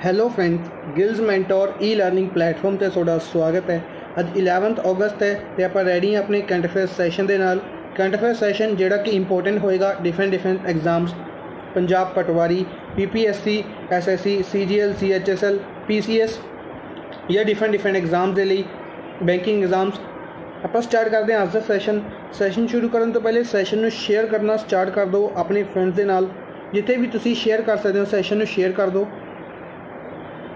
Hello friends, ਗਿਲਜ਼ mentor ਈ learning platform ਤੇ ਤੁਹਾਡਾ ਸਵਾਗਤ ਹੈ। ਅੱਜ 11 ਅਗਸਤ ਹੈ ਤੇ ਆਪਾਂ ਰੈਡੀ ਹਾਂ ਆਪਣੇ ਕਰੰਟ ਅਫੇਅਰਸ ਸੈਸ਼ਨ ਦੇ ਨਾਲ। ਕਰੰਟ ਅਫੇਅਰਸ ਸੈਸ਼ਨ ਜਿਹੜਾ ਕਿ ਇੰਪੋਰਟੈਂਟ ਹੋਏਗਾ ਡਿਫਰੈਂਟ ਐਗਜ਼ਾਮਸ, ਪੰਜਾਬ ਪਟਵਾਰੀ, PPSC, SSC, CGL, CHSL, PCS ਜਾਂ ਡਿਫਰੈਂਟ ਐਗਜ਼ਾਮਸ ਦੇ ਲਈ, ਬੈਂਕਿੰਗ ਐਗਜ਼ਾਮਸ। ਆਪਾਂ ਸਟਾਰਟ ਕਰਦੇ ਹਾਂ ਅੱਜ ਦਾ ਸੈਸ਼ਨ ਸ਼ੁਰੂ ਕਰਨ ਤੋਂ ਪਹਿਲੇ ਸੈਸ਼ਨ ਨੂੰ ਸ਼ੇਅਰ ਕਰਨਾ ਸਟਾਰਟ ਕਰ ਦਿਓ ਆਪਣੇ ਫਰੈਂਡਸ ਦੇ ਨਾਲ। ਜਿੱਥੇ ਵੀ ਤੁਸੀਂ ਸ਼ੇਅਰ ਕਰ ਸਕਦੇ ਹੋ ਸੈਸ਼ਨ ਨੂੰ ਸ਼ੇਅਰ ਕਰ ਦਿਓ।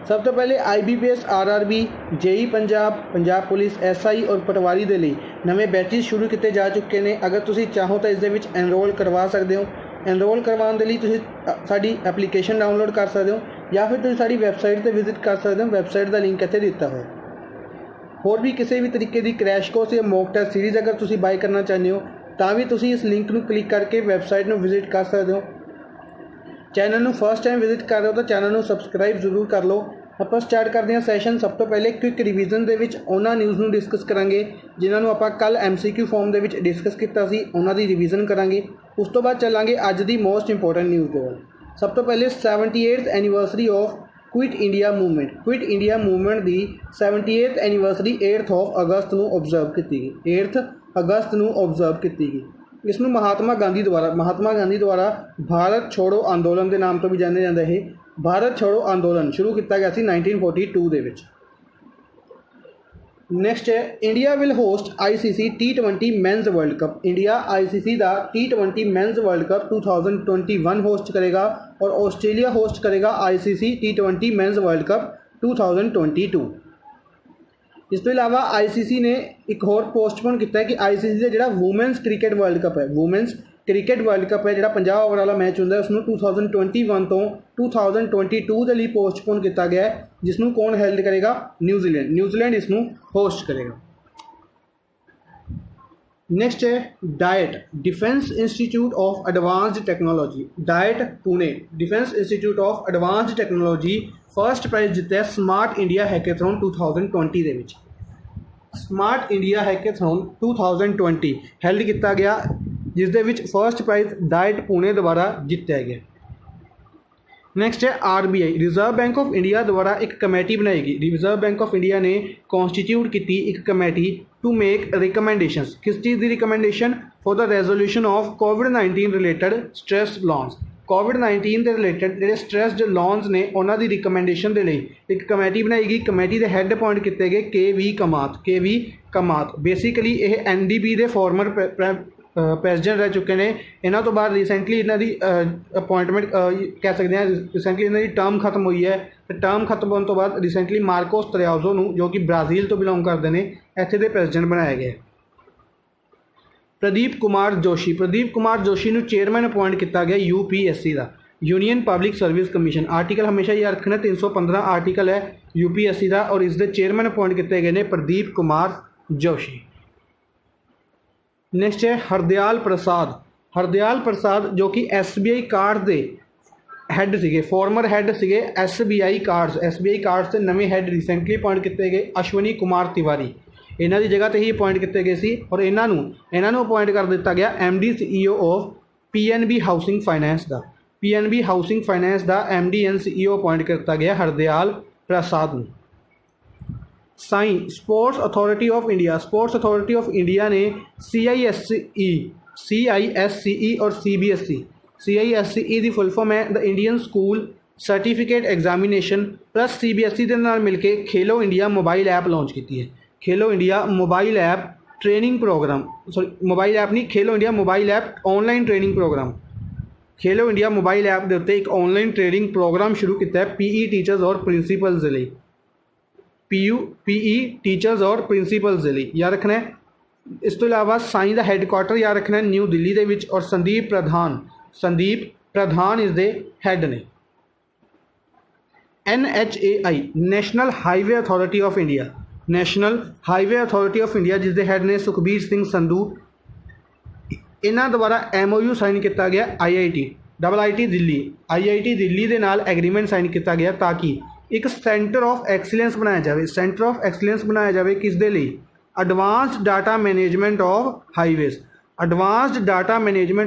ਸਭ ਤੋਂ ਪਹਿਲੇ IBPS, RRB, JEE Punjab police, SI ਔਰ ਪਟਵਾਰੀ ਦੇ ਲਈ ਨਵੇਂ ਬੈਚਿਸ ਸ਼ੁਰੂ ਕੀਤੇ ਜਾ ਚੁੱਕੇ ਨੇ। ਅਗਰ ਤੁਸੀਂ ਚਾਹੋ ਤਾਂ ਇਸ ਦੇ ਵਿੱਚ ਐਨਰੋਲ ਕਰਵਾ ਸਕਦੇ ਹੋ। ਐਨਰੋਲ ਕਰਵਾਉਣ ਦੇ ਲਈ ਤੁਸੀਂ ਸਾਡੀ ਐਪਲੀਕੇਸ਼ਨ ਡਾਊਨਲੋਡ ਕਰ ਸਕਦੇ ਹੋ ਜਾਂ ਫਿਰ ਤੁਸੀਂ ਸਾਡੀ ਵੈਬਸਾਈਟ 'ਤੇ ਵਿਜ਼ਿਟ ਕਰ ਸਕਦੇ ਹੋ। ਵੈਬਸਾਈਟ ਦਾ ਲਿੰਕ ਇੱਥੇ ਦਿੱਤਾ ਹੋਇਆ। ਹੋਰ ਵੀ ਕਿਸੇ ਵੀ ਤਰੀਕੇ ਦੀ ਕ੍ਰੈਸ਼ ਕੋਰਸ ਜਾਂ ਮੌਕ ਟੈਸਟ ਸੀਰੀਜ਼ ਅਗਰ ਤੁਸੀਂ ਬਾਈ ਕਰਨਾ ਚਾਹੁੰਦੇ ਹੋ ਤਾਂ ਵੀ ਤੁਸੀਂ ਇਸ ਲਿੰਕ ਨੂੰ ਕਲਿੱਕ ਕਰਕੇ ਵੈਬਸਾਈਟ ਨੂੰ ਵਿਜ਼ਿਟ ਕਰ ਸਕਦੇ ਹੋ। ਚੈਨਲ ਨੂੰ ਫਸਟ ਟਾਈਮ ਵਿਜ਼ਿਟ ਕਰ ਰਹੇ ਹੋ ਤਾਂ ਚੈਨਲ ਨੂੰ ਸਬਸਕ੍ਰਾਈਬ ਜ਼ਰੂਰ ਕਰ ਲਓ। ਆਪਾਂ ਸਟਾਰਟ ਕਰਦੇ ਹਾਂ ਸੈਸ਼ਨ। ਸਭ ਤੋਂ ਪਹਿਲੇ ਕੁਇਕ ਰਿਵੀਜ਼ਨ ਦੇ ਵਿੱਚ ਉਹਨਾਂ ਨਿਊਜ਼ ਨੂੰ ਡਿਸਕਸ ਕਰਾਂਗੇ ਜਿਨ੍ਹਾਂ ਨੂੰ ਆਪਾਂ ਕੱਲ੍ਹ MCQ ਫਾਰਮ ਦੇ ਵਿੱਚ ਡਿਸਕਸ ਕੀਤਾ ਸੀ, ਉਹਨਾਂ ਦੀ ਰਿਵੀਜ਼ਨ ਕਰਾਂਗੇ। ਉਸ ਤੋਂ ਬਾਅਦ ਚੱਲਾਂਗੇ ਅੱਜ ਦੀ ਮੋਸਟ ਇੰਪੋਰਟੈਂਟ ਨਿਊਜ਼ ਦੇ ਵੱਲ। ਸਭ ਤੋਂ ਪਹਿਲੇ 78th anniversary of quit India movement the 78th anniversary 8th ਅਗਸਤ ਨੂੰ ਓਬਜ਼ਰਵ ਕੀਤੀ ਗਈ। ਇਸ ਨੂੰ ਮਹਾਤਮਾ ਗਾਂਧੀ ਦੁਆਰਾ ਭਾਰਤ ਛੋੜੋ ਅੰਦੋਲਨ ਦੇ ਨਾਮ ਤੋਂ ਵੀ ਜਾਣਿਆ ਜਾਂਦਾ। ਇਹ ਭਾਰਤ ਛੋੜੋ ਅੰਦੋਲਨ ਸ਼ੁਰੂ ਕੀਤਾ ਗਿਆ ਸੀ 1942 ਦੇ ਵਿੱਚ। ਨੈਕਸਟ ਹੈ India will host ICC T20 men's world cup. India ICC the T20 men's world cup 2021 host ਕਰੇਗਾ ਔਰ ਆਸਟ੍ਰੇਲੀਆ ਹੋਸਟ ਕਰੇਗਾ ICC T20 men's world cup 2022। ਇਸ ਤੋਂ ਇਲਾਵਾ ICC ਨੇ ਇੱਕ ਹੋਰ ਪੋਸਟਪੋਨ ਕੀਤਾ ਹੈ ਕਿ ICC ਦਾ ਜਿਹੜਾ ਵੂਮੈਨਸ ਕ੍ਰਿਕਟ ਵਰਲਡ ਕੱਪ ਹੈ ਜਿਹੜਾ 50 ਓਵਰ ਵਾਲਾ ਮੈਚ ਹੁੰਦਾ ਉਸ ਨੂੰ 2021 ਤੋਂ 2022 ਦੇ ਲਈ ਪੋਸਟਪੋਨ ਕੀਤਾ ਗਿਆ ਹੈ, ਜਿਸ ਨੂੰ ਕੌਣ ਹੈਲਡ ਕਰੇਗਾ? ਨਿਊਜ਼ੀਲੈਂਡ ਇਸ ਨੂੰ ਹੋਸਟ ਕਰੇਗਾ। ਨੈਕਸਟ ਹੈ diet defence institute of advanced technology. Diet Pune defence institute of advanced technology first prize ਜਿੱਤਿਆ ਸਮਾਰਟ ਇੰਡੀਆ ਹੈਕੇਥੌਨ 2020 ਦੇ ਵਿੱਚ। ਸਮਾਰਟ ਇੰਡੀਆ ਹੈਕੇਥੌਨ 2020 ਹੈਲਡ ਕੀਤਾ ਗਿਆ, ਜਿਸ ਦੇ ਵਿੱਚ ਫਸਟ ਪ੍ਰਾਈਜ਼ ਡਾਇਟ ਪੁਣੇ ਦੁਆਰਾ ਜਿੱਤਿਆ ਗਿਆ। ਨੈਕਸਟ ਹੈ RBI reserve bank of India ਦੁਆਰਾ ਇੱਕ ਕਮੇਟੀ ਬਣਾਈ ਗਈ। ਰਿਜ਼ਰਵ ਬੈਂਕ ਆਫ ਇੰਡੀਆ ਨੇ ਕੌਂਸਟੀਟਿਊਟ ਕੀਤੀ ਇੱਕ ਕਮੇਟੀ ਟੂ ਮੇਕ ਰਿਕਮੈਂਡੇਸ਼ਨਸ। ਕਿਸ ਚੀਜ਼ ਦੀ recommendation? For the resolution of COVID-19 related stress loans. COVID-19 ਦੇ ਰਿਲੇਟਡ ਜਿਹੜੇ ਸਟ੍ਰੈਸਡ ਲੋਨਸ ਨੇ ਉਹਨਾਂ ਦੀ ਰਿਕਮੈਂਡੇਸ਼ਨ ਦੇ ਲਈ ਇੱਕ ਕਮੇਟੀ ਬਣਾਈ ਗਈ। ਕਮੇਟੀ ਦੇ ਹੈੱਡ ਅਪਾਇੰਟ ਕੀਤੇ ਗਏ KV ਕਮਾਤ। ਬੇਸਿਕਲੀ ਇਹ NDB ਦੇ ਫਾਰਮਰ ਪ੍ਰੈਜ਼ੀਡੈਂਟ ਰਹਿ ਚੁੱਕੇ ਨੇ। ਇਹਨਾਂ ਤੋਂ ਬਾਅਦ ਰੀਸੈਂਟਲੀ ਇਹਨਾਂ ਦੀ ਅਪੋਇੰਟਮੈਂਟ ਕਹਿ ਸਕਦੇ ਹਾਂ, ਰੀਸੈਂਟਲੀ ਇਹਨਾਂ ਦੀ ਟਰਮ ਖਤਮ ਹੋਈ ਹੈ ਤੇ ਟਰਮ ਖਤਮ ਹੋਣ ਤੋਂ ਬਾਅਦ ਰੀਸੈਂਟਲੀ ਮਾਰਕੋਸ ਤਰਿਆਜ਼ੋ ਨੂੰ, ਜੋ ਕਿ ਬ੍ਰਾਜ਼ੀਲ ਤੋਂ ਬਿਲੋਂਗ ਕਰਦੇ ਨੇ, ਇੱਥੇ ਦੇ ਪ੍ਰੈਜ਼ੀਡੈਂਟ ਬਣਾਇਆ ਗਿਆ। ਪ੍ਰਦੀਪ ਕੁਮਾਰ ਜੋਸ਼ੀ ਨੂੰ ਚੇਅਰਮੈਨ ਅਪੋਇੰਟ ਕੀਤਾ ਗਿਆ UPSC ਦਾ, union public service commission. Article ਹਮੇਸ਼ਾ ਯਾਦ ਰੱਖਣਾ 315 ਆਰਟੀਕਲ ਹੈ UPSC ਦਾ ਔਰ ਇਸ ਦੇ ਚੇਅਰਮੈਨ ਅਪੋਇੰਟ ਕੀਤੇ ਗਏ ਨੇ ਪ੍ਰਦੀਪ ਕੁਮਾਰ ਜੋਸ਼ੀ। ਨੈਕਸਟ ਹੈ ਹਰਦਿਆਲ ਪ੍ਰਸਾਦ ਜੋ ਕਿ SBI ਕਾਰਡ ਦੇ ਹੈੱਡ ਸੀਗੇ, ਫਾਰਮਰ ਹੈੱਡ ਸੀਗੇ SBI ਕਾਰਡਸ ਦੇ ਨਵੇਂ ਹੈੱਡ ਰੀਸੈਂਟਲੀ ਅਪੋਇੰਟ ਕੀਤੇ ਗਏ ਅਸ਼ਵਨੀ ਕੁਮਾਰ ਤਿਵਾਰੀ। ਇਹਨਾਂ ਦੀ ਜਗ੍ਹਾ 'ਤੇ ਹੀ ਅਪੋਇੰਟ ਕੀਤੇ ਗਏ ਸੀ ਔਰ ਇਹਨਾਂ ਨੂੰ ਅਪੋਇੰਟ ਕਰ ਦਿੱਤਾ ਗਿਆ MD CEO of PNB housing finance ਦਾ MD and CEO ਅਪੋਇੰਟ ਕੀਤਾ ਗਿਆ ਹਰਦਿਆਲ ਪ੍ਰਸਾਦ ਨੂੰ। ਸਪੋਰਟਸ ਅਥਾਰਟੀ ਆਫ ਇੰਡੀਆ ਨੇ CISCE ਔਰ CBSE। CISCE ਦੀ ਫੁੱਲ ਫਾਰਮ ਹੈ the Indian school certificate examination plus CBSE ਦੇ ਨਾਲ ਮਿਲ ਕੇ Khelo India mobile app launch ਕੀਤੀ ਹੈ। Khelo India mobile app training programme, Khelo India mobile app online training programme. Khelo India mobile app ਦੇ ਉੱਤੇ ਇੱਕ ਔਨਲਾਈਨ ਟ੍ਰੇਨਿੰਗ ਪ੍ਰੋਗਰਾਮ ਸ਼ੁਰੂ ਕੀਤਾ ਹੈ PE ਟੀਚਰਸ ਔਰ ਪ੍ਰਿੰਸੀਪਲਸ ਦੇ ਲਈ। ਯਾਦ ਰੱਖਣਾ ਹੈ। ਇਸ ਤੋਂ ਇਲਾਵਾ ਸਾਈ ਦਾ ਹੈੱਡਕੁਆਟਰ ਯਾਦ ਰੱਖਣਾ ਹੈ ਨਿਊ ਦਿੱਲੀ ਦੇ ਵਿੱਚ ਔਰ ਸੰਦੀਪ ਪ੍ਰਧਾਨ ਇਸ ਦੇ ਹੈੱਡ ਨੇ। NHAI national highway authority of India ਜਿਸ ਦੇ ਹੈੱਡ ਨੇ ਸੁਖਬੀਰ ਸਿੰਘ ਸੰਧੂ। ਇਹਨਾਂ ਦੁਆਰਾ MOU ਸਾਈਨ ਕੀਤਾ ਗਿਆ IIT ਦਿੱਲੀ ਦੇ ਨਾਲ ਐਗਰੀਮੈਂਟ ਸਾਈਨ ਕੀਤਾ ਗਿਆ ਤਾਂ ਕਿ ਇੱਕ ਸੈਂਟਰ ਆਫ ਐਕਸੀਲੈਂਸ ਬਣਾਇਆ ਜਾਵੇ ਕਿਸ ਦੇ ਲਈ? Advanced data management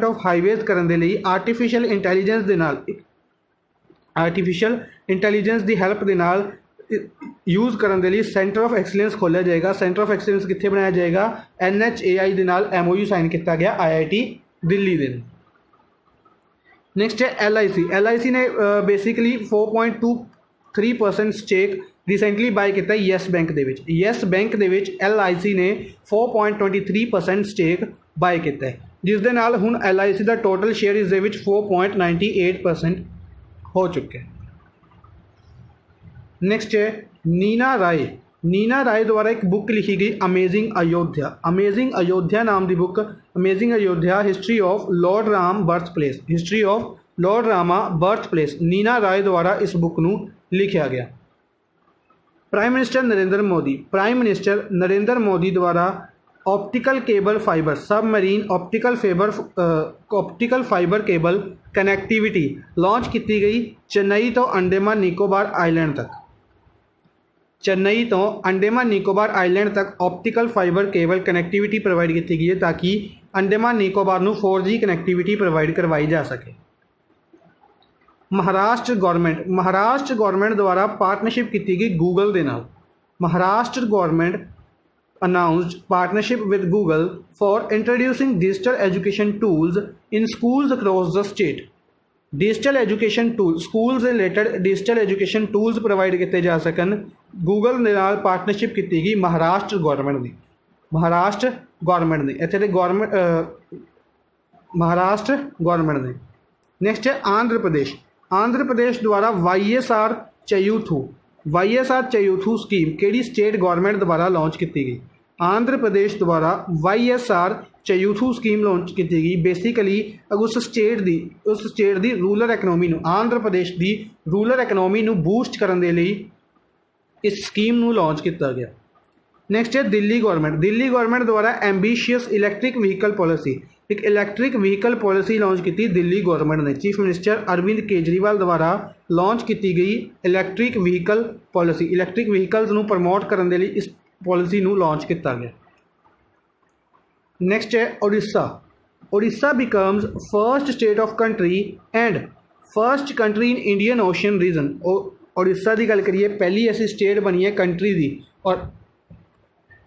of highways ਕਰਨ ਦੇ ਲਈ ਆਰਟੀਫਿਸ਼ੀਅਲ ਇੰਟੈਲੀਜੈਂਸ ਦੇ ਨਾਲ ਆਰਟੀਫਿਸ਼ੀਅਲ ਇੰਟੈਲੀਜੈਂਸ ਦੀ ਹੈਲਪ ਦੇ ਨਾਲ यूज़ करने के लिए सेंटर ऑफ एक्सीलेंस खोलिया जाएगा। सेंटर ऑफ एक्सीलेंस कित्थे बनाया जाएगा? NHAI दे नाल MOU साइन किया गया IIT दिल्ली दे। नैक्सट है LIC ने बेसिकली 4.23% स्टेक रिसेंटली बाय किया येस बैंक दे विच। येस बैंक दे विच LIC ने 4.23% स्टेक बाय किया, जिस दे नाल हुण LIC का टोटल शेयर इस दे विच 4.98% हो चुका है। नैक्सट है नीना राय द्वारा एक बुक लिखी गई अमेजिंग अयोध्या। अमेजिंग अयोध्या नाम की book, amazing Ayodhya history of lord Ram birth place, history of lord Rama birth place Nina Rai द्वारा इस बुक नूं लिखा गया। प्राइम मिनिस्टर नरेंद्र मोदी द्वारा optical cable fibre submarine optical fibre cable connectivity launch की गई चेन्नई तो अंडेमान निकोबार आइलैंड तक। चेन्नई तो अंडेमान निकोबार आइलैंड तक optical fibre cable connectivity provide की गई है ताकि अंडेमान निकोबार नूं 4G कनैक्टिविटी प्रोवाइड करवाई जा सके। महाराष्ट्र गवर्नमेंट द्वारा पार्टनरशिप की गई गूगल के नाल। Maharashtra government announced partnership with Google for introducing digital education tools in schools across the state. Digital education tool school से related digital education tools provide किए जा सकन गूगल के नाल पार्टनरशिप की गई महाराष्ट्र गवर्नमेंट ने इत्थे दे गवर्नमेंट महाराष्ट्र गवर्नमेंट ने। नैक्सट है आंध्र प्रदेश द्वारा YSR चयूथू स्कीम केड़ी स्टेट गवर्नमेंट द्वारा लॉन्च की गई? आंध्र प्रदेश द्वारा YSR चयूथू स्कीम लॉन्च की गई। बेसिकली उस स्टेट दी रूरल इकनॉमी आंध्र प्रदेश की रूरल इकनॉमी बूस्ट करने के लिए इस स्कीम लॉन्च किया गया। नैक्सट है दिल्ली गवर्नमेंट द्वारा एंबीशियस इलैक्ट्रिक व्हीकल पॉलिसी, एक इलैक्ट्रिक व्हीकल पॉलिसी लॉन्च की दिल्ली गवर्नमेंट ने। चीफ मिनिस्टर अरविंद केजरीवाल द्वारा लॉन्च की गई electric vehicle policy, electric vehicles को प्रमोट करने के लिए इस पॉलिसी लॉन्च किया गया। नैक्सट है Odisha becomes first state of country and first country in Indian Ocean region. Odisha की गल करिए पहली ऐसी स्टेट बनी है कंट्री की, और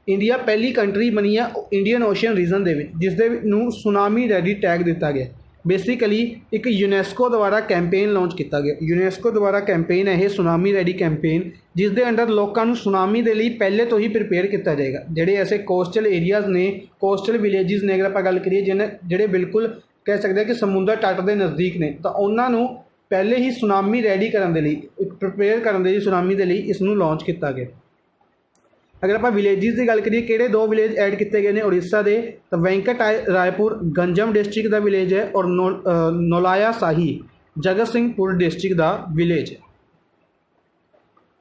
इंडिया पहली कंट्री बनी है इंडियन ओशन रीजन के जिसदे सुनामी रेडी टैग दिता गया। बेसिकली एक यूनैस्को द्वारा कैंपेन लॉन्च किया गया। यूनैस्को द्वारा कैंपेन है सुनामी रेडी कैंपेन, जिसके अंडर लोगों को सुनामी के लिए पहले तो ही प्रिपेयर किया जाएगा। जोड़े ऐसे कोस्टल एरियाज़ ने कोस्टल विलेजिज ने अगर आप गल करिए जोड़े बिल्कुल कह सकते हैं कि समुद्र तट के नज़दीक ने, तो उन्होंने पहले ही सुनामी रेडी करने के लिए प्रिपेयर करने के लिए सुनामी के लिए इसनूं लॉन्च किया गया। अगर आप विलेजिज की गल करिए किहड़े 2 विलेज ऐड किए गए हैं उड़ीसा के, तो वेंकट रायपुर गंजम डिस्ट्रिक्ट का विलेज है और नौलाया शाही जगत सिंहपुर डिस्ट्रिक्ट का विलेज है।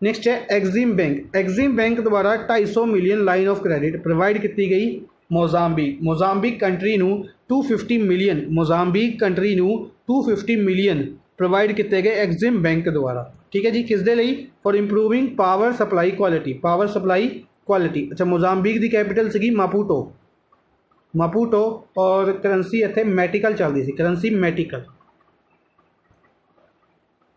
नैक्सट है एग्जिम बैंक द्वारा 250 million line of credit provide की गई मोजाम्बिक कंट्री 250 मिलियन प्रोवाइड किए गए एग्जिम बैंक द्वारा। ठीक है जी, किस दे लई? For improving power supply quality. अच्छा, मोजाम्बिक की कैपिटल सी मापूटो और करंसी इत्थे मैटिकल चलती सी, करंसी मैटिकल।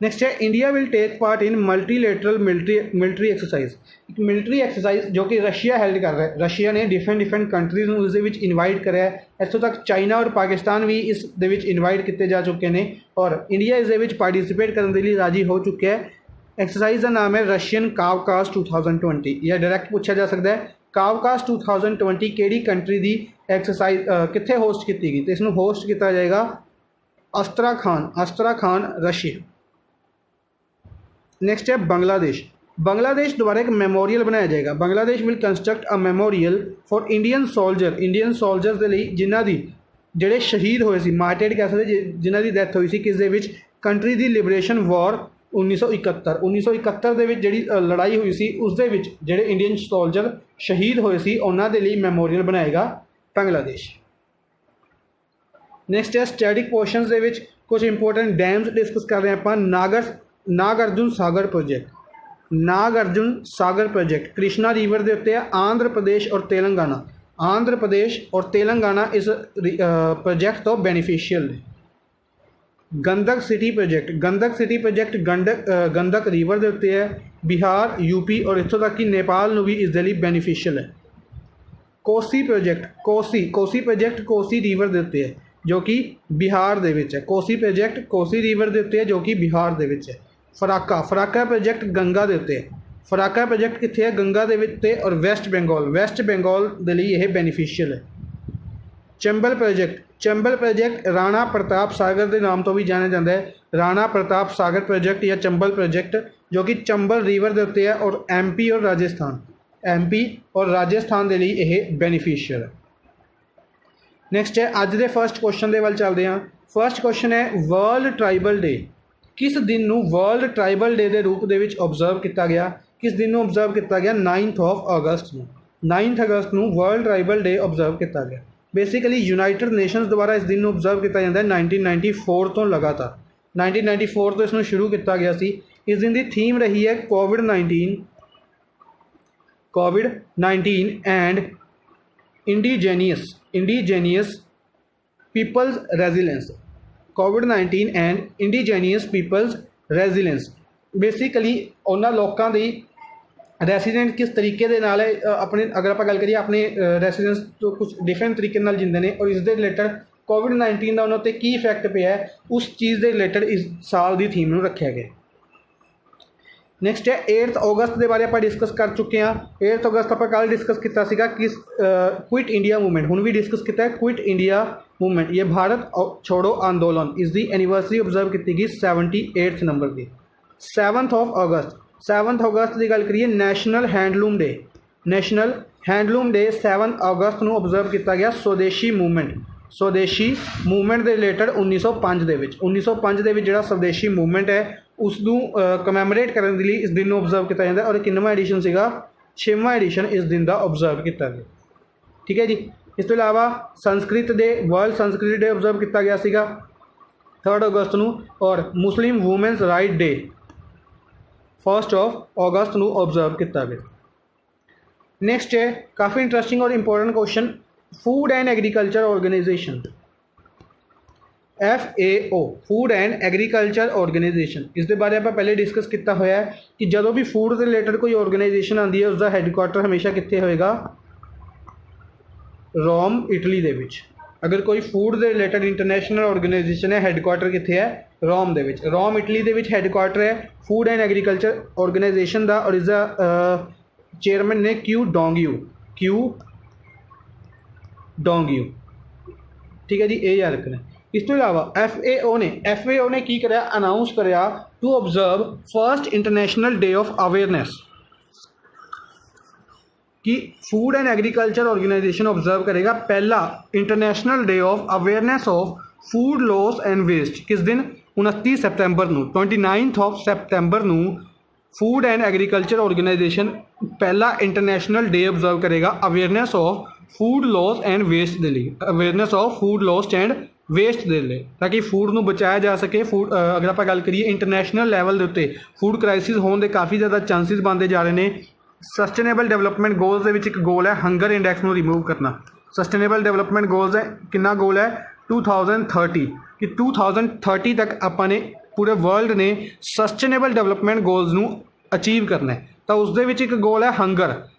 नैक्सट है India will take part in multilateral military exercise, एक मिलिट्री एक्सरसाइज जो कि रशिया हेल्ड कर रहा है। रशिया ने डिफरेंट कंट्रीज को इस इनवाइट कराया है। इतों तक चाइना और पाकिस्तान भी इस इनवाइट किए जा चुके हैं और इंडिया इस पार्टिसिपेट करने के लिए राजी हो चुका है। एक्सरसाइज का नाम है रशियन कावकास 2020, या डायरैक्ट पूछा जा सकता है कावकास 2020 केड़ी कंट्री की एक्सरसाइज कित्थे होस्ट की गई? तो इसनूं होस्ट किया जाएगा अस्त्राखान रशिया। नैक्सट है बांग्लादेश द्वारा एक मेमोरियल बनाया जाएगा। Bangladesh will construct a memorial for Indian soldiers के लिए जिन्हों की जोड़े शहीद होए सी, मार्टेड कह सकते जिन्हों की डैथ हुई सी किस दे विच? कंट्री की लिबरेशन वॉर 1971 ਦੇ ਵਿੱਚ ਜਿਹੜੀ लड़ाई हुई सी उस दे विच ਜਿਹੜੇ इंडियन सोल्जर शहीद होए सी उन्हां दे ਲਈ मैमोरियल बनाएगा बांग्लादेश। नैक्सट है स्टैटिक पोर्शनस दे विच कुछ इंपोर्टेंट डैम्स डिस्कस कर रहे हैं ਆਪਾਂ। नागार्जुन सागर प्रोजेक्ट कृष्णा रिवर के उत्ते आंध्र प्रदेश और तेलंगाना इस प्रोजेक्ट तो बेनीफिशियल है। गंदक सिटी प्रोजेक्ट गंदक रिवर के उत्ते है। बिहार, यूपी और इत्थों तक कि नेपाल नूं भी इसदे लई बेनीफिशियल है। कोसी प्रोजेक्ट कोसी रिवर के उत्ते है जो कि बिहार दे विच है। कोसी प्रोजेक्ट कोसी रिवर के उत्ते है जो कि बिहार दे विच है। फराक्का प्रोजेक्ट गंगा के उत्ते है। फराक्का प्रोजेक्ट कित्थे है? गंगा दे उत्ते। और वेस्ट बंगाल दे लई यह बेनीफिशियल है। चंबल प्रोजेक्ट राणा प्रताप सागर के नाम तो भी जाना जाता है। राणा प्रताप सागर प्रोजेक्ट या चंबल प्रोजेक्ट जो कि चंबल रिवर के उत्ते है और एमपी और राजस्थान के लिए यह बेनीफिशियल है। नैक्सट है अज के फर्स्ट क्वेश्चन के वाल चलते हैं। फर्स्ट क्वेश्चन है वर्ल्ड ट्राइबल डे किस दिन नूं वर्ल्ड ट्राइबल डे के रूप में ऑबजर्व किया गया? किस दिन नूं ऑबजर्व किया गया? 9 अगस्त नूं। 9 अगस्त नूं वर्ल्ड ट्राइबल डे ऑबजर्व किया गया। बेसिकली यूनाइटेड नेशनस द्वारा इस दिन ऑबजर्व किया जाता है 1994 तो लगातार 1994 तो इसमें शुरू किया गया सी। इस दिन की थीम रही है कोविड-19 एंड इंडिजेनियस पीपल्स रेजिलेंस। कोविड-19 and indigenous peoples resilience basically उन्होंने लोगों की रेसीडेंट किस तरीके दे नाल अपने अगर आप गल करिए अपने रेसीडेंस तो कुछ डिफरेंट तरीके नाल जिंदे ने और इसके रिलेटेड कोविड-19 का उन्होंने की इफैक्ट पिया है उस चीज़ के रिलेटेड इस साल की थीम में रखा गया। नैक्सट है 8 अगस्त के बारे आप डिस्कस कर चुके हैं। 8 अगस्त आप कल डिस्कस किया किस क्विट इंडिया मूवमेंट हुण भी डिस्कस किया है। क्विट इंडिया मूवमेंट ये भारत छोड़ो आंदोलन इसकी एनिवर्सरी ऑबजर्व की गई 78 नंबर की। 7 अगस्त की गल करिए नैशनल हैंडलूम डे 7 अगस्त को ऑबजर्व किया गया। स्वदेशी मूवमेंट के रिलेटेड 1905 के जो स्वदेशी मूवमेंट है उसनू कमैमोरेट करने के लिए इस दिन ऑबजर्व किया जाता है और किन्नवां एडिशन सीगा 6वां एडिशन इस दिन का ऑबजर्व किया गया। ठीक है जी। इस तो इलावा Sanskrit Day World Sanskrit Day observe किया गया सीगा 3 अगस्त को और मुस्लिम वूमेंस राइट डे 1 अगस्त को ऑबजर्व किया गया। नैक्सट है काफ़ी इंटरेस्टिंग और important question food and agriculture organisation FAO food and agriculture organisation इसके बारे आप पहले डिस्कस किया होया है कि जदों भी फूड से रिलेटेड कोई ऑर्गेनाइजेशन आती है उसका हैडकुआटर हमेशा कितने होएगा? रोम इटली दे विच। अगर कोई फूड से रिलेटेड इंटरनेशनल ऑर्गेनाइजेशन है हैडकुआटर कितने है? रोम दे विच। रोम इटली दे विच हैडकुआटर है फूड एंड एग्रीकल्चर ऑर्गेनाइजेशन का और इसका चेयरमैन ने क्यू डोंगियो। ठीक है जी ये याद रखना। इस तो इलावा FAO ने की कराया अनाउंस कराया to observe first international day of awareness कि food and agriculture organisation observe करेगा पहला international day of awareness of food loss and waste किस दिन? 29 सितंबर को 29 सितंबर को फूड एंड एग्रीकल्चर ऑर्गेनाइजेशन पहला इंटरनेशनल डे ऑब्जर्व करेगा awareness of food loss and waste के लिए। Awareness of food loss and waste के लिए ताकि फूड को बचाया जा सके। फूड अगर आप गल करिए इंटरनेशनल लैवल के उत्ते फूड क्राइसिस होने के काफ़ी ज़्यादा चांसिस बनते जा रहे हैं। सस्टेनेबल डेवलपमेंट गोल्स के एक गोल है हंगर इंडैक्स को रिमूव करना। सस्टेनेबल डेवलपमेंट गोल्स है कितना गोल है 2030 कि 2030 तक अपने पूरे वर्ल्ड ने सस्टेनेबल डेवलपमेंट गोल्स को अचीव करना है। तो उसके एक गोल है हंगर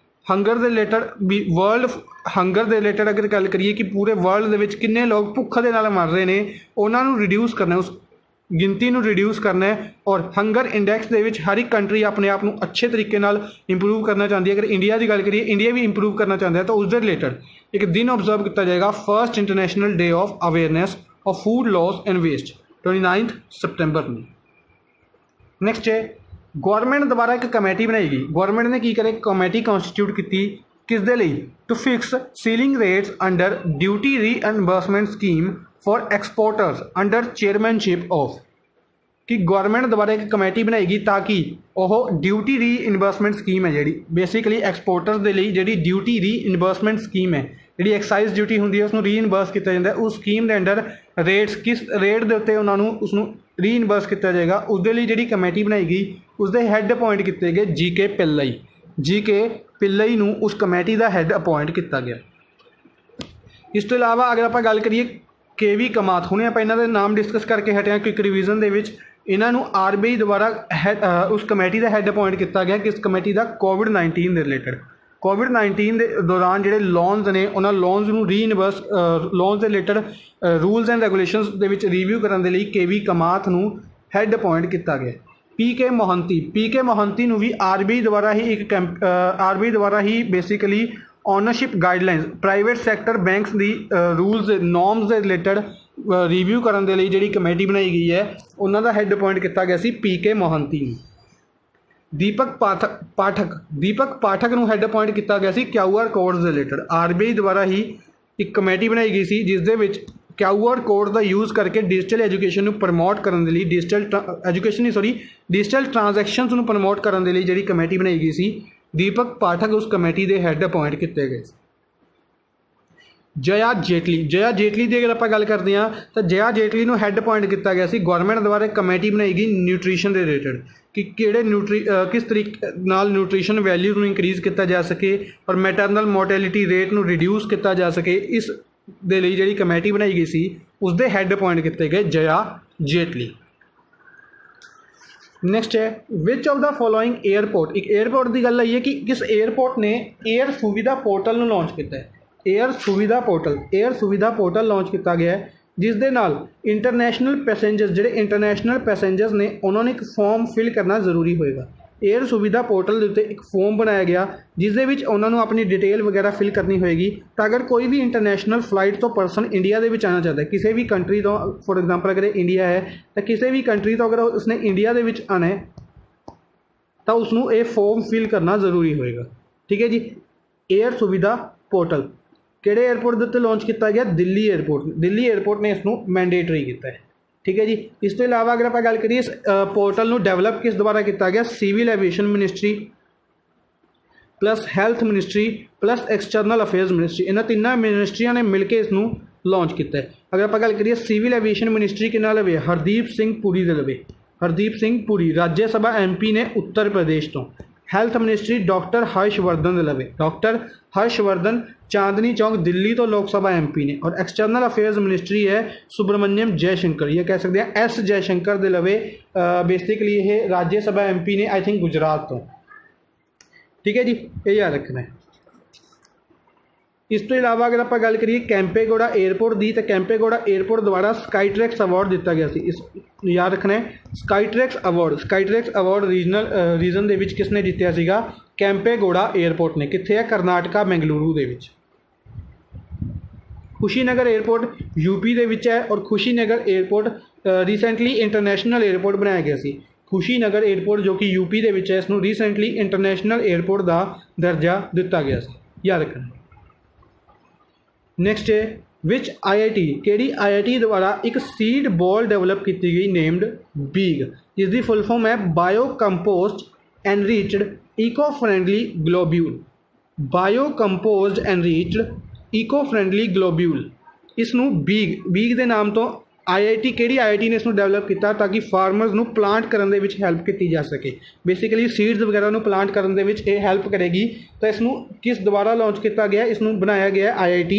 के रिलेटेड भी वर्ल्ड हंगर के रिलेटेड अगर गल करिए कि पूरे वर्ल्ड के किन्ने लोग भुख के नाल मर रहे हैं उन्होंने रिड्यूस करना उस गिनती को रिड्यूस करना है। और हंगर इंडैक्स के हर एक कंट्री अपने आप को अच्छे तरीके इंप्रूव करना चाहती है। अगर इंडिया की गल करिए इंडिया भी इंप्रूव करना चाहता है तो उसके रिलेटेड एक दिन ऑब्जर्व किया जाएगा first international day of awareness of food loss and waste 29 सितंबर को। नैक्सट है गवर्नमेंट द्वारा एक कमेटी बनाई गई। गवर्नमेंट ने की करे कमेटी कॉन्स्टिट्यूट की किस दे लई to fix ceiling rates under duty reimbursement scheme for exporters under chairmanship of कि गवर्नमेंट द्वारा एक कमेटी बनाई गई ताकि वह ड्यूटी रीइंबर्समेंट स्कीम है जी बेसिकली एक्सपोर्टर्स के लिए जी ड्यूटी रीइंबर्समेंट स्कीम है जी एक्साइज ड्यूटी होंगी है उसको रीइंबर्स किया जाता है। उस स्कीम के अंडर रेट्स किस रेट के उत्ते उन्होंने उसको रीइंबर्स किया जाएगा उसके लिए जी कमेटी बनाई गई उसके हैड अपॉइंट किए गए जी के पिल्लई नूं उस कमेटी का हैड अपॉइंट किया गया। इस तो इलावा अगर आप गल करिए KV ਕਮਾਤ, ਹੁਣੇ ਆਪਾਂ ਇਹਨਾਂ ਦੇ ਨਾਮ ਡਿਸਕਸ ਕਰਕੇ ਹਟੇ ਹਾਂ ਕੁਇਕ ਰਿਵੀਜ਼ਨ ਦੇ ਵਿੱਚ। ਇਹਨਾਂ ਨੂੰ RBI ਦੁਆਰਾ ਉਸ ਕਮੇਟੀ ਦਾ ਹੈੱਡ ਅਪਾਇੰਟ ਕੀਤਾ ਗਿਆ। ਕਿਸ ਕਮੇਟੀ ਦਾ? COVID-19 ਦੇ ਰਿਲੇਟਡ। COVID-19 ਦੇ ਦੌਰਾਨ ਜਿਹੜੇ ਲੋਨਸ ਨੇ ਉਹਨਾਂ ਲੋਨਸ ਨੂੰ ਰੀਇਨਵਰਸ ਲੋਨਸ ਦੇ ਰਿਲੇਟਡ ਰੂਲਸ ਐਂਡ ਰੈਗੂਲੇਸ਼ਨਸ ਦੇ ਵਿੱਚ ਰਿਵਿਊ ਕਰਨ ਦੇ ਲਈ KV ਕਮਾਤ ਨੂੰ ਹੈੱਡ ਅਪਾਇੰਟ ਕੀਤਾ ਗਿਆ। PK ਮੋਹੰਤੀ ਨੂੰ ਵੀ RBI ਦੁਆਰਾ ਹੀ basically ownership guidelines private sector banks ਦੀ ਰੂਲਸ ਨੋਰਮਸ ਦੇ ਰਿਲੇਟਡ ਰਿਵਿਊ ਕਰਨ ਦੇ ਲਈ ਜਿਹੜੀ ਕਮੇਟੀ ਬਣਾਈ ਗਈ ਹੈ ਉਹਨਾਂ ਦਾ ਹੈੱਡ ਅਪਾਇੰਟ ਕੀਤਾ ਗਿਆ ਸੀ PK ਮੋਹੰਤੀ ਨੂੰ। ਦੀਪਕ ਪਾਠਕ ਨੂੰ ਹੈੱਡ ਅਪਾਇੰਟ ਕੀਤਾ ਗਿਆ ਸੀ QR ਕੋਡਸ ਦੇ ਰਿਲੇਟਡ। RBI ਦੁਆਰਾ ਹੀ ਇੱਕ ਕਮੇਟੀ ਬਣਾਈ ਗਈ ਸੀ ਜਿਸ ਦੇ ਵਿੱਚ QR ਕੋਡ ਦਾ ਯੂਜ਼ ਕਰਕੇ ਡਿਜੀਟਲ ਐਜੂਕੇਸ਼ਨ ਨੂੰ ਪ੍ਰਮੋਟ ਕਰਨ ਦੇ ਲਈ ਡਿਜੀਟਲ ਟ੍ਰਾਂਜੈਕਸ਼ਨਸ ਨੂੰ ਪ੍ਰਮੋਟ ਕਰਨ ਦੇ ਲਈ ਜਿਹੜੀ ਕਮੇਟੀ ਬਣਾਈ ਗਈ ਸੀ, ਦੀਪਕ ਪਾਠਕ ਉਸ ਕਮੇਟੀ ਦੇ ਹੈੱਡ ਅਪਾਇੰਟ ਕੀਤੇ ਗਏ ਸੀ। ਜਯਾ ਜੇਟਲੀ ਦੀ ਅਗਰ ਆਪਾਂ ਗੱਲ ਕਰਦੇ ਹਾਂ ਤਾਂ ਜਯਾ ਜੇਟਲੀ ਨੂੰ ਹੈੱਡ ਅਪਾਇੰਟ ਕੀਤਾ ਗਿਆ ਸੀ। ਗਵਰਨਮੈਂਟ ਦੁਆਰਾ ਕਮੇਟੀ ਬਣਾਈ ਗਈ ਨਿਊਟ੍ਰੀਸ਼ਨ ਦੇ ਰਿਲੇਟਡ ਕਿ ਕਿਸ ਤਰੀਕੇ ਨਾਲ ਨਿਊਟ੍ਰੀਸ਼ਨ ਵੈਲਿਊਜ਼ ਨੂੰ ਇਨਕਰੀਜ਼ ਕੀਤਾ ਜਾ ਸਕੇ ਔਰ ਮੈਟਰਨਲ ਮੋਰਟੈਲਿਟੀ ਰੇਟ ਨੂੰ ਰਿਡਿਊਸ ਕੀਤਾ ਜਾ ਸਕੇ। ਇਸ ਦੇ ਲਈ ਜਿਹੜੀ ਕਮੇਟੀ ਬਣਾਈ ਗਈ ਸੀ ਉਸ ਦੇ ਹੈੱਡ ਅਪਾਇੰਟ ਕੀਤੇ ਗਏ ਜਯਾ ਜੇਟਲੀ। ਨੈਕਸਟ ਹੈ which of the following airport. ਇੱਕ ਏਅਰਪੋਰਟ ਦੀ ਗੱਲ ਆਈ ਹੈ ਕਿ ਕਿਸ ਏਅਰਪੋਰਟ ਨੇ ਏਅਰ ਸੁਵਿਧਾ ਪੋਰਟਲ ਨੂੰ ਲਾਂਚ ਕੀਤਾ ਹੈ। ਏਅਰ ਸੁਵਿਧਾ ਪੋਰਟਲ ਲਾਂਚ ਕੀਤਾ ਗਿਆ ਹੈ ਜਿਸ ਦੇ ਨਾਲ ਇੰਟਰਨੈਸ਼ਨਲ ਪੈਸੇਂਜਰਸ ਨੇ ਉਹਨਾਂ ਨੇ ਇੱਕ ਫਾਰਮ ਫਿਲ ਕਰਨਾ ਜ਼ਰੂਰੀ ਹੋਏਗਾ। ਏਅਰ ਸੁਵਿਧਾ ਪੋਰਟਲ ਦੇ ਉੱਤੇ ਇੱਕ ਫਾਰਮ ਬਣਾਇਆ ਗਿਆ ਜਿਸ ਦੇ ਵਿੱਚ ਉਹਨਾਂ ਨੂੰ ਆਪਣੀ ਡਿਟੇਲ ਵਗੈਰਾ ਫਿਲ ਕਰਨੀ ਹੋਏਗੀ ਤਾਂ ਅਗਰ ਕੋਈ ਵੀ ਇੰਟਰਨੈਸ਼ਨਲ ਫਲਾਈਟ ਤੋਂ ਪਰਸਨ ਇੰਡੀਆ ਦੇ ਵਿੱਚ ਆਉਣਾ ਚਾਹੁੰਦਾ ਹੈ, ਕਿਸੇ ਵੀ ਕੰਟਰੀ ਤੋਂ, ਫੋਰ ਐਗਜ਼ਾਮਪਲ ਅਗਰ ਇਹ ਇੰਡੀਆ ਹੈ ਤਾਂ ਕਿਸੇ ਵੀ ਕੰਟਰੀ ਤੋਂ ਅਗਰ ਉਸਨੇ ਇੰਡੀਆ ਦੇ ਵਿੱਚ ਆਉਣਾ ਹੈ ਤਾਂ ਉਸਨੂੰ ਇਹ ਫਾਰਮ ਫਿਲ ਕਰਨਾ ਜ਼ਰੂਰੀ ਹੋਏਗਾ। ਠੀਕ ਹੈ ਜੀ। ਏਅਰ ਸੁਵਿਧਾ ਪੋਰਟਲ ਕਿਹੜੇ ਏਅਰਪੋਰਟ ਦੇ ਉੱਤੇ ਲਾਂਚ ਕੀਤਾ ਗਿਆ? ਦਿੱਲੀ ਏਅਰਪੋਰਟ ਨੇ ਇਸ ਨੂੰ ਮੈਂਡੇਟਰੀ ਕੀਤਾ ਹੈ। ਠੀਕ ਹੈ ਜੀ। ਇਸ ਤੋਂ ਇਲਾਵਾ ਅਗਰ ਆਪਾਂ ਗੱਲ ਕਰੀਏ ਇਸ ਪੋਰਟਲ ਨੂੰ ਡਿਵੈਲਪ ਕਿਸ ਦੁਆਰਾ ਕੀਤਾ ਗਿਆ? Civil aviation ministry plus health ministry plus external affairs ministry, ਇਹਨਾਂ ਤਿੰਨਾਂ ਮਿਨਿਸਟਰੀਆਂ ਨੇ ਮਿਲ ਕੇ ਇਸ ਨੂੰ ਲਾਂਚ ਕੀਤਾ ਹੈ। ਅਗਰ ਆਪਾਂ ਗੱਲ ਕਰੀਏ ਸਿਵਲ ਐਵੀਏਸ਼ਨ ਮਿਨਿਸਟਰੀ ਕਿਹਨਾਂ ਲਵੇ? ਹਰਦੀਪ ਸਿੰਘ ਪੁਰੀ ਦੇ ਲਵੇ। ਹਰਦੀਪ ਸਿੰਘ ਪੁਰੀ ਰਾਜ ਸਭਾ MP ਨੇ ਉੱਤਰ ਪ੍ਰਦੇਸ਼ ਤੋਂ। ਹੈਲਥ ਮਿਨਿਸਟਰੀ ਡਾਕਟਰ ਹਰਸ਼ਵਰਧਨ ਦੇ ਲਵੇ। ਡਾਕਟਰ ਹਰਸ਼ਵਰਧਨ ਚਾਂਦਨੀ ਚੌਂਕ ਦਿੱਲੀ ਤੋਂ ਲੋਕ ਸਭਾ MP ਨੇ। ਔਰ ਐਕਸਟਰਨਲ ਅਫੇਅਰਸ ਮਿਨਿਸਟਰੀ ਹੈ ਸੁਬਰਮਨਿਅਮ ਜੈਸ਼ੰਕਰ, ਇਹ ਕਹਿ ਸਕਦੇ ਹਾਂ S ਜੈਸ਼ੰਕਰ ਦੇ ਲਵੇ। ਬੇਸਿਕਲੀ ਇਹ ਰਾਜ ਸਭਾ MP ਨੇ ਆਈ ਥਿੰਕ ਗੁਜਰਾਤ ਤੋਂ। ਠੀਕ ਹੈ ਜੀ, ਇਹ ਯਾਦ ਰੱਖਣਾ ਹੈ। ਇਸ ਤੋਂ ਇਲਾਵਾ ਅਗਰ ਆਪਾਂ ਗੱਲ ਕਰੀਏ ਕੈਂਪੇਗੌੜਾ ਏਅਰਪੋਰਟ ਦੀ ਤਾਂ ਕੈਂਪੇਗੌੜਾ ਏਅਰਪੋਰਟ ਦੁਆਰਾ ਸਕਾਈਟ੍ਰੈਕਸ ਅਵਾਰਡ ਦਿੱਤਾ ਗਿਆ ਸੀ। ਇਸ ਯਾਦ ਰੱਖਣਾ ਹੈ ਸਕਾਈਟ੍ਰੈਕਸ ਅਵਾਰਡ ਰੀਜਨ ਦੇ ਵਿੱਚ ਕਿਸ ਨੇ ਜਿੱਤਿਆ ਸੀਗਾ? ਕੈਂਪੇਗੌੜਾ ਏਅਰਪੋਰਟ ਨੇ। ਕਿੱਥੇ ਹੈ? ਕਰਨਾਟਕਾ ਬੈਂਗਲੁਰੂ ਦੇ ਵਿੱਚ। ਖੁਸ਼ੀਨਗਰ ਏਅਰਪੋਰਟ UP ਦੇ ਵਿੱਚ ਹੈ ਔਰ ਖੁਸ਼ੀਨਗਰ ਏਅਰਪੋਰਟ ਰੀਸੈਂਟਲੀ ਇੰਟਰਨੈਸ਼ਨਲ ਏਅਰਪੋਰਟ ਬਣਾਇਆ ਗਿਆ ਸੀ। ਖੁਸ਼ੀਨਗਰ ਏਅਰਪੋਰਟ ਜੋ ਕਿ UP ਦੇ ਵਿੱਚ ਹੈ, ਇਸ ਨੂੰ ਰੀਸੈਂਟਲੀ ਇੰਟਰਨੈਸ਼ਨਲ ਏਅਰਪੋਰਟ ਦਾ ਦਰਜਾ ਦਿੱਤਾ ਗਿਆ ਸੀ। ਯਾਦ ਰੱਖਣਾ। ਨੈਕਸਟ ਹੈ ਵਿਚ IIT, ਕਿਹੜੀ IIT ਦੁਆਰਾ ਇੱਕ ਸੀਡ ਬੋਲ ਡਿਵੈਲਪ ਕੀਤੀ ਗਈ ਨੇਮਡ BEAG, ਜਿਸ ਦੀ ਫੁੱਲ ਫਾਰਮ ਹੈ ਬਾਇਓ ਕੰਪੋਸਟ ਐਨਰੀਚਡ ਈਕੋ ਫਰੈਂਡਲੀ ਗਲੋਬਿਊਲ। ਇਸ ਨੂੰ BEAG ਦੇ ਨਾਮ ਤੋਂ ਕਿਹੜੀ IIT ਨੇ ਇਸ ਨੂੰ ਡਿਵੈਲਪ ਕੀਤਾ ਤਾਂ ਕਿ ਫਾਰਮਰਸ ਨੂੰ ਪਲਾਂਟ ਕਰਨ ਦੇ ਵਿੱਚ ਹੈਲਪ ਕੀਤੀ ਜਾ ਸਕੇ। ਬੇਸਿਕਲੀ ਸੀਡਸ ਵਗੈਰਾ ਨੂੰ ਪਲਾਂਟ ਕਰਨ ਦੇ ਵਿੱਚ ਇਹ ਹੈਲਪ ਕਰੇਗੀ। ਤਾਂ ਇਸ ਨੂੰ ਕਿਸ ਦੁਆਰਾ ਲਾਂਚ ਕੀਤਾ ਗਿਆ? ਇਸ ਨੂੰ ਬਣਾਇਆ ਗਿਆ IIT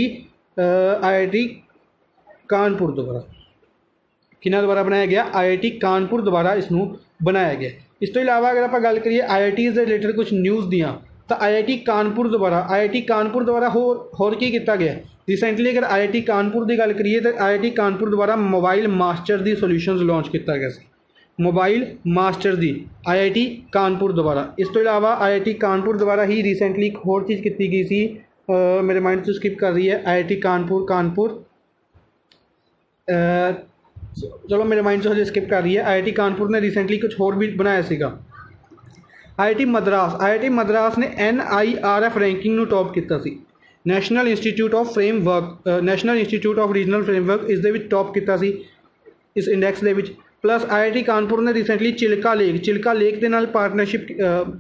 ਕਾਨਪੁਰ ਦੁਆਰਾ। ਕਿਹਨਾਂ ਦੁਆਰਾ ਬਣਾਇਆ ਗਿਆ? IIT ਕਾਨਪੁਰ ਦੁਆਰਾ ਇਸ ਨੂੰ ਬਣਾਇਆ ਗਿਆ। ਇਸ ਤੋਂ ਇਲਾਵਾ ਅਗਰ ਆਪਾਂ ਗੱਲ ਕਰੀਏ IITs ਦੇ ਰਿਲੇਟਡ ਕੁਝ ਨਿਊਜ਼ ਦੀਆਂ ਤਾਂ IIT ਕਾਨਪੁਰ ਦੁਆਰਾ ਹੋਰ ਕੀ ਕੀਤਾ ਗਿਆ? ਰੀਸੈਂਟਲੀ ਅਗਰ IIT ਕਾਨਪੁਰ ਦੀ ਗੱਲ ਕਰੀਏ ਤਾਂ IIT ਕਾਨਪੁਰ ਦੁਆਰਾ ਮੋਬਾਈਲ ਮਾਸਟਰ ਦੀ ਸੋਲਿਊਸ਼ਨਸ ਲਾਂਚ ਕੀਤਾ ਗਿਆ ਸੀ। ਮੋਬਾਈਲ ਮਾਸਟਰ ਦੀ IIT ਕਾਨਪੁਰ ਦੁਆਰਾ। ਇਸ ਤੋਂ ਇਲਾਵਾ IIT ਕਾਨਪੁਰ ਦੁਆਰਾ ਹੀ ਰੀਸੈਂਟਲੀ ਇੱਕ ਹੋਰ ਚੀਜ਼ ਕੀਤੀ ਗਈ ਸੀ, ਮੇਰੇ ਮਾਈਂਡ ਤੋਂ ਸਕਿਪ ਕਰ ਰਹੀ ਹੈ। IIT ਕਾਨਪੁਰ ਚਲੋ ਮੇਰੇ ਮਾਈਂਡ ਤੋਂ ਹਜੇ ਸਕਿਪ ਕਰ ਰਹੀ ਹੈ। IIT ਕਾਨਪੁਰ ਨੇ ਰੀਸੈਂਟਲੀ ਕੁਝ ਹੋਰ ਵੀ ਬਣਾਇਆ ਸੀਗਾ। IIT ਮਦਰਾਸ ਨੇ NIRF ਰੈਂਕਿੰਗ ਨੂੰ ਟੌਪ ਕੀਤਾ ਸੀ। National institute of regional framework ਇਸ ਦੇ ਵਿੱਚ ਟੌਪ ਕੀਤਾ ਸੀ ਇਸ ਇੰਡੈਕਸ ਦੇ ਵਿੱਚ। ਪਲੱਸ IIT ਕਾਨਪੁਰ ਨੇ ਰੀਸੈਂਟਲੀ ਚਿਲਕਾ ਲੇਕ ਦੇ ਨਾਲ ਪਾਰਟਨਰਸ਼ਿਪ,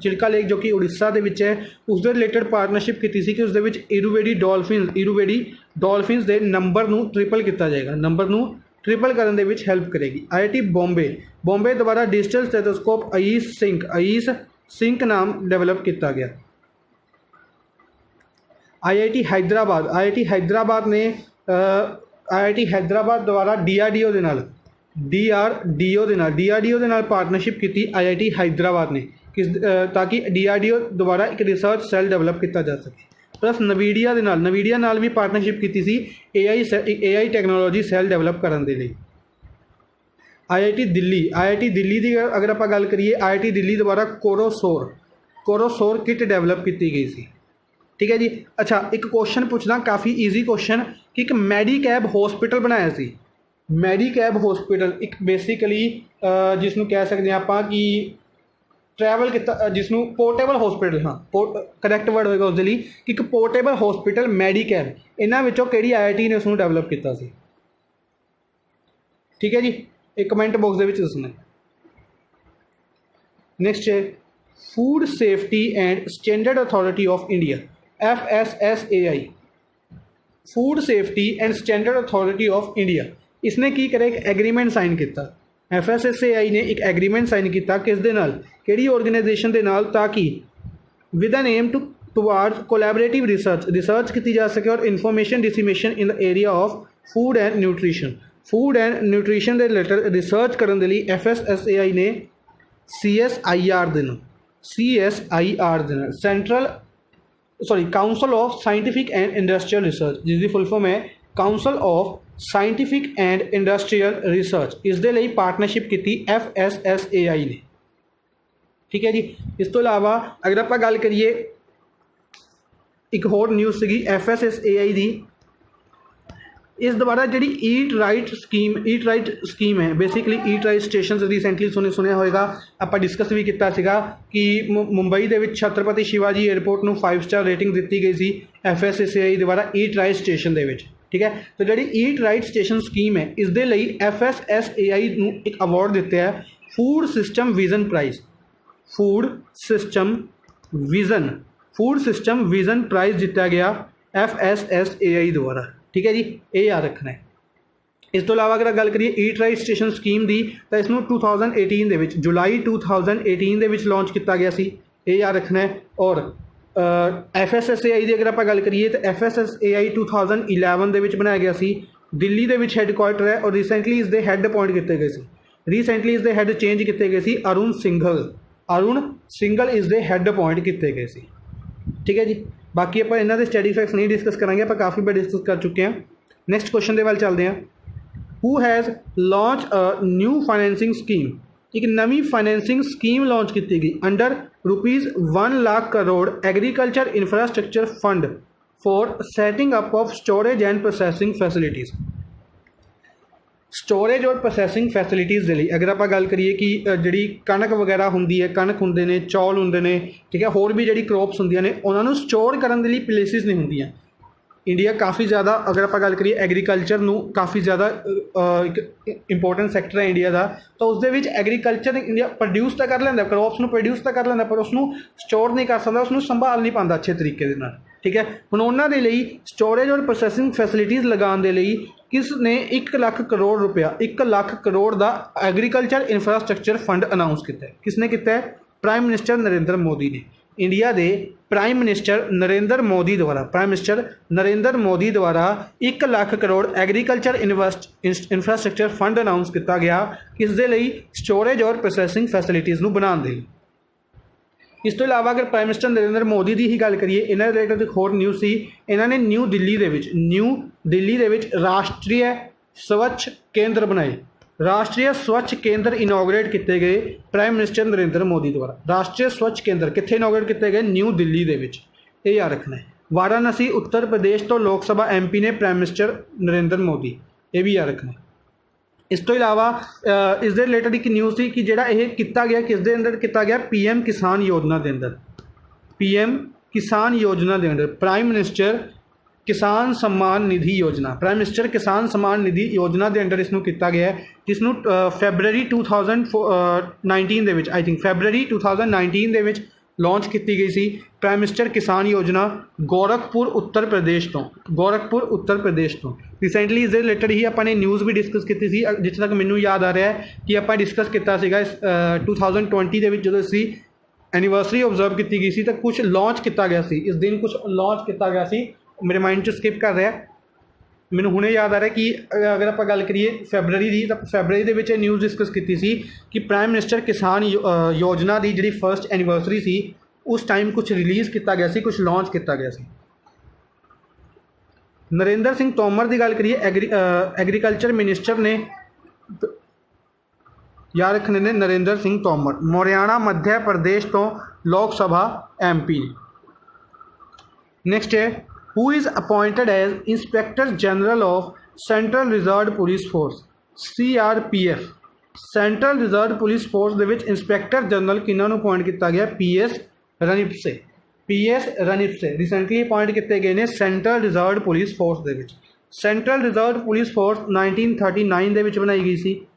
ਚਿਲਕਾ ਲੇਕ ਜੋ ਕਿ ਉੜੀਸਾ ਦੇ ਵਿੱਚ ਹੈ, ਉਸ ਦੇ ਰਿਲੇਟਡ ਪਾਰਟਨਰਸ਼ਿਪ ਕੀਤੀ ਸੀ ਕਿ ਉਸ ਦੇ ਵਿੱਚ ਇਰੂਵੇਡੀ ਡੋਲਫਿਨਸ ਦੇ ਨੰਬਰ ਨੂੰ ਟ੍ਰਿਪਲ ਕੀਤਾ ਜਾਏਗਾ। ਨੰਬਰ ਨੂੰ ਟ੍ਰਿਪਲ ਕਰਨ ਦੇ ਵਿੱਚ ਹੈਲਪ ਕਰੇਗੀ। IIT ਬੰਬੇ ਦੁਆਰਾ ਡਿਜੀਟਲ ਸਟੈਥੋਸਕੋਪ ਆਈਸ ਸਿੰਕ ਨਾਮ ਡਿਵੈਲਪ ਕੀਤਾ ਗਿਆ। IIT ਹੈਦਰਾਬਾਦ ਨੇ IIT हैदराबाद द्वारा DRDO ਦੇ ਨਾਲ DRDO ਦੇ ਨਾਲ ਪਾਰਟਨਰਸ਼ਿਪ ਕੀਤੀ IIT हैदराबाद ने ਤਾਂ ਕਿ DRDO ਦੁਆਰਾ ਇੱਕ ਰਿਸਰਚ ਸੈੱਲ ਡਿਵੈਲਪ ਕੀਤਾ ਜਾ ਸਕੇ। प्लस नवीडिया नाल भी पार्टनरशिप की सी AI टैक्नोलॉजी सैल डेवलप करने के लिए। IIT दिल्ली की अगर आप गल करिए IIT दिल्ली द्वारा कोरोसोर किट डेवलप की गई सी। ठीक है जी। अच्छा एक क्वेश्चन पूछना काफ़ी ईजी क्वेश्चन कि एक मैडिकैब हॉस्पिटल बनाया सी। मैडिकैब हॉस्पिटल एक बेसिकली जिसनों कह सकते हैं आप कि ट्रैवल किया जिसनों पोर्टेबल हॉस्पिटल, हाँ करैक्ट वर्ड होएगा उसके लिए कि एक पोर्टेबल हॉस्पिटल मैडिकैब इन्होंने विचों किहड़ी IIT ने उसनों डेवलप किया सी। ठीक है जी, एक कमेंट बॉक्स के दसना। नेक्स्ट है food safety and standard authority of India FSSAI, food safety and standard authority of India, इसने की करे एक एग्रीमेंट साइन किया। FSSAI ने एक एग्रीमेंट साइन किया किस दे नाल, किहड़ी ऑर्गेनाइजेशन दे नाल, ताकि with an aim towards collaborative research की जा सके और information dissemination in the area of food and nutrition के रिलेटेड रिसर्च करने के लिए FSSAI ने CSIR council of scientific and industrial research, जिसकी फुल फॉर्म है council of scientific and industrial research, इसके लिए पार्टनरशिप की FSSAI ने। ठीक है जी। इस तो इलावा अगर आप गल करिए एक होर न्यूज़ सी FSSAI की, इस द्वारा जी ईट राइट स्कीम है, बेसिकली ईट राइट स्टेशन रिसेंटली सुनिया होएगा, आप डिस्कस भी किया सीगा कि मुंबई के छत्रपति शिवाजी एयरपोर्ट में 5 स्टार रेटिंग दी गई सी FSSAI द्वारा ईट राइट स्टेशन के। ठीक है, तो जी ईट राइट स्टेशन स्कीम है, इसके लिए FSSAI नूं एक अवार्ड दिता है food system vision prize, food system vision prize दिता गया FSSAI द्वारा। ठीक है जी, ये याद रखना है। इस तो इलावा अगर गल करिए ईट राइट स्टेशन स्कीम की, तो इसनूं 2018 दे विच जुलाई 2018 दे विच लॉन्च किया गया सी, ये याद रखना है। और FSSAI की अगर आप गल करिए तो FSSAI 2011 दे विच बनाया गया सी, दिल्ली दे विच हैडक्वार्टर है, और रिसेंटली इसके हैड अपॉइंट किए गए सी, रिसेंटली इसके हैड चेंज किए गए सी, अरुण सिंघल इसके हैड अपॉइंट किए गए सी। ठीक है जी, बाकी आप इन्हों के स्टडी फैक्ट्स नहीं डिस्कस करांगे, आप काफ़ी बार डिस्कस कर चुके हैं। नैक्सट क्वेश्चन के वाल चलते हैं। Who has launch a new financing scheme, एक नवी फाइनेंसिंग स्कीम लॉन्च की गई under ₹1 lakh crore agriculture infrastructure fund for setting up of storage and processing facilities. Storage और प्रोसैसिंग फैसिलिटीज़ के लिए अगर आप गल करिए कि जी कणक वगैरह होंगी है, कणक होंगे ने, चौल होंगे ने, ठीक है, होर भी जी क्रॉप्स होंगे ने, उन्होंने स्टोर करने के लिए प्लेसिस नहीं होंगी। इंडिया काफ़ी ज़्यादा अगर आप गल करिए एग्रीकल्चर नूं काफ़ी ज़्यादा एक इंपोर्टेंट सैक्टर है इंडिया का, तो उस एग्रीकल्चर इंडिया प्रोड्यूस तो कर लेंदा, क्रॉप्स नूं प्रोड्यूस तो कर लेंदा, पर उसनूं स्टोर नहीं कर सकता, उसनूं संभाल नहीं पाता अच्छे तरीके दे नाल। ठीक है, हुण उन्हां दे लई स्टोरेज और प्रोसैसिंग फैसिलिटीज़ लगाने के लिए किसने 1 लाख करोड़ रुपया 1 लाख करोड़ का एग्रीकल्चर इंफ्रास्ट्रक्चर फंड अनाउंस किया है। किसने किया है? प्राइम मिनिस्टर नरेंद्र मोदी ने। इंडिया के प्राइम मिनिस्टर नरेंद्र मोदी द्वारा 1 lakh crore agriculture infrastructure fund announce किया गया, किसके लिए? स्टोरेज और प्रोसैसिंग फैसिलिटीज़ नूं बनाने के लिए। इस तो इलावा अगर प्राइम मिनिस्टर नरेंद्र मोदी की ही गल करिए, इन्होंने रिलेटेड एक होर न्यूज़ सी, इन्होंने न्यू दिल्ली राष्ट्रीय स्वच्छ केंद्र बनाए, राष्ट्रीय स्वच्छ केंद्र इनॉग्रेट किए गए प्राइम मिनिस्टर नरेंद्र मोदी द्वारा। राष्ट्रीय स्वच्छ केंद्र कित्थे इनॉग्रेट किए गए? न्यू दिल्ली दे विच, ये याद रखना है। वाराणसी उत्तर प्रदेश तो लोक सभा MP ने प्राइम मिनिस्टर नरेंद्र मोदी, ये भी याद रखना है। इस तो इलावा इस दे रिलेटेड एक न्यूज़ थी कि जिहड़ा यह किया गया किस दे अंदर किया गया? PM किसान योजना के अंदर, PM किसान योजना के अंदर प्राइम मिनिस्टर किसान सम्मान निधि योजना, प्राइम मिनिस्टर किसान सम्मान निधि योजना के अंडर इसनूं किया गया है, जिसनूं फैबररी 2019 दे विच, आई थिंक फैबररी 2019 दे विच लॉन्च की गई सी। प्राइम मिनिस्टर किसान योजना गोरखपुर उत्तर प्रदेश तो रिसेंटली इस रिलेटेड ही अपने न्यूज़ भी डिस्कस की थी, जिथे तक मैनू याद आ रहा है कि आप डिस्कस किया 2020 के जो इसी एनिवर्सरी ऑब्जर्व की गई सी, तो कुछ लॉन्च किया गया सी, इस दिन कुछ लॉन्च किया गया सी, मेरे माइंड च स्किप कर रहा है, ਮੈਨੂੰ ਹੁਣੇ याद आ रहा कि अगर आप गल करिए फैबररी की, तो फैबररी ਦੇ ਵਿੱਚ ਇਹ ਨਿਊਜ਼ ਡਿਸਕਸ ਕੀਤੀ ਸੀ कि प्राइम मिनिस्टर किसान योजना की जी फर्स्ट एनिवर्सरी सी उस टाइम कुछ रिलीज़ किया गया सी, कुछ लॉन्च किया गया सी। नरेंद्र सिंह तोमर की गल करिए एग्रीकल्चर मिनिस्टर ने याद रखने ने नरेंद्र सिंह तोमर मोरियाना मध्य प्रदेश तो लोक सभा MP। नेक्स्ट है who is appointed as inspector general of central reserve police force CRPF। Central reserve police force ਦੇ ਵਿੱਚ इंस्पैक्टर जनरल किन्हों ਨੂੰ अपॉइंट किया गया PS रनिपसे रिसेंटली अपॉइंट किए गए हैं सेंट्रल रिजर्व पुलिस फोर्स ਦੇ ਵਿੱਚ। सेंट्रल रिजर्व पुलिस फोर्स 1939 ਦੇ ਵਿੱਚ बनाई गई सी।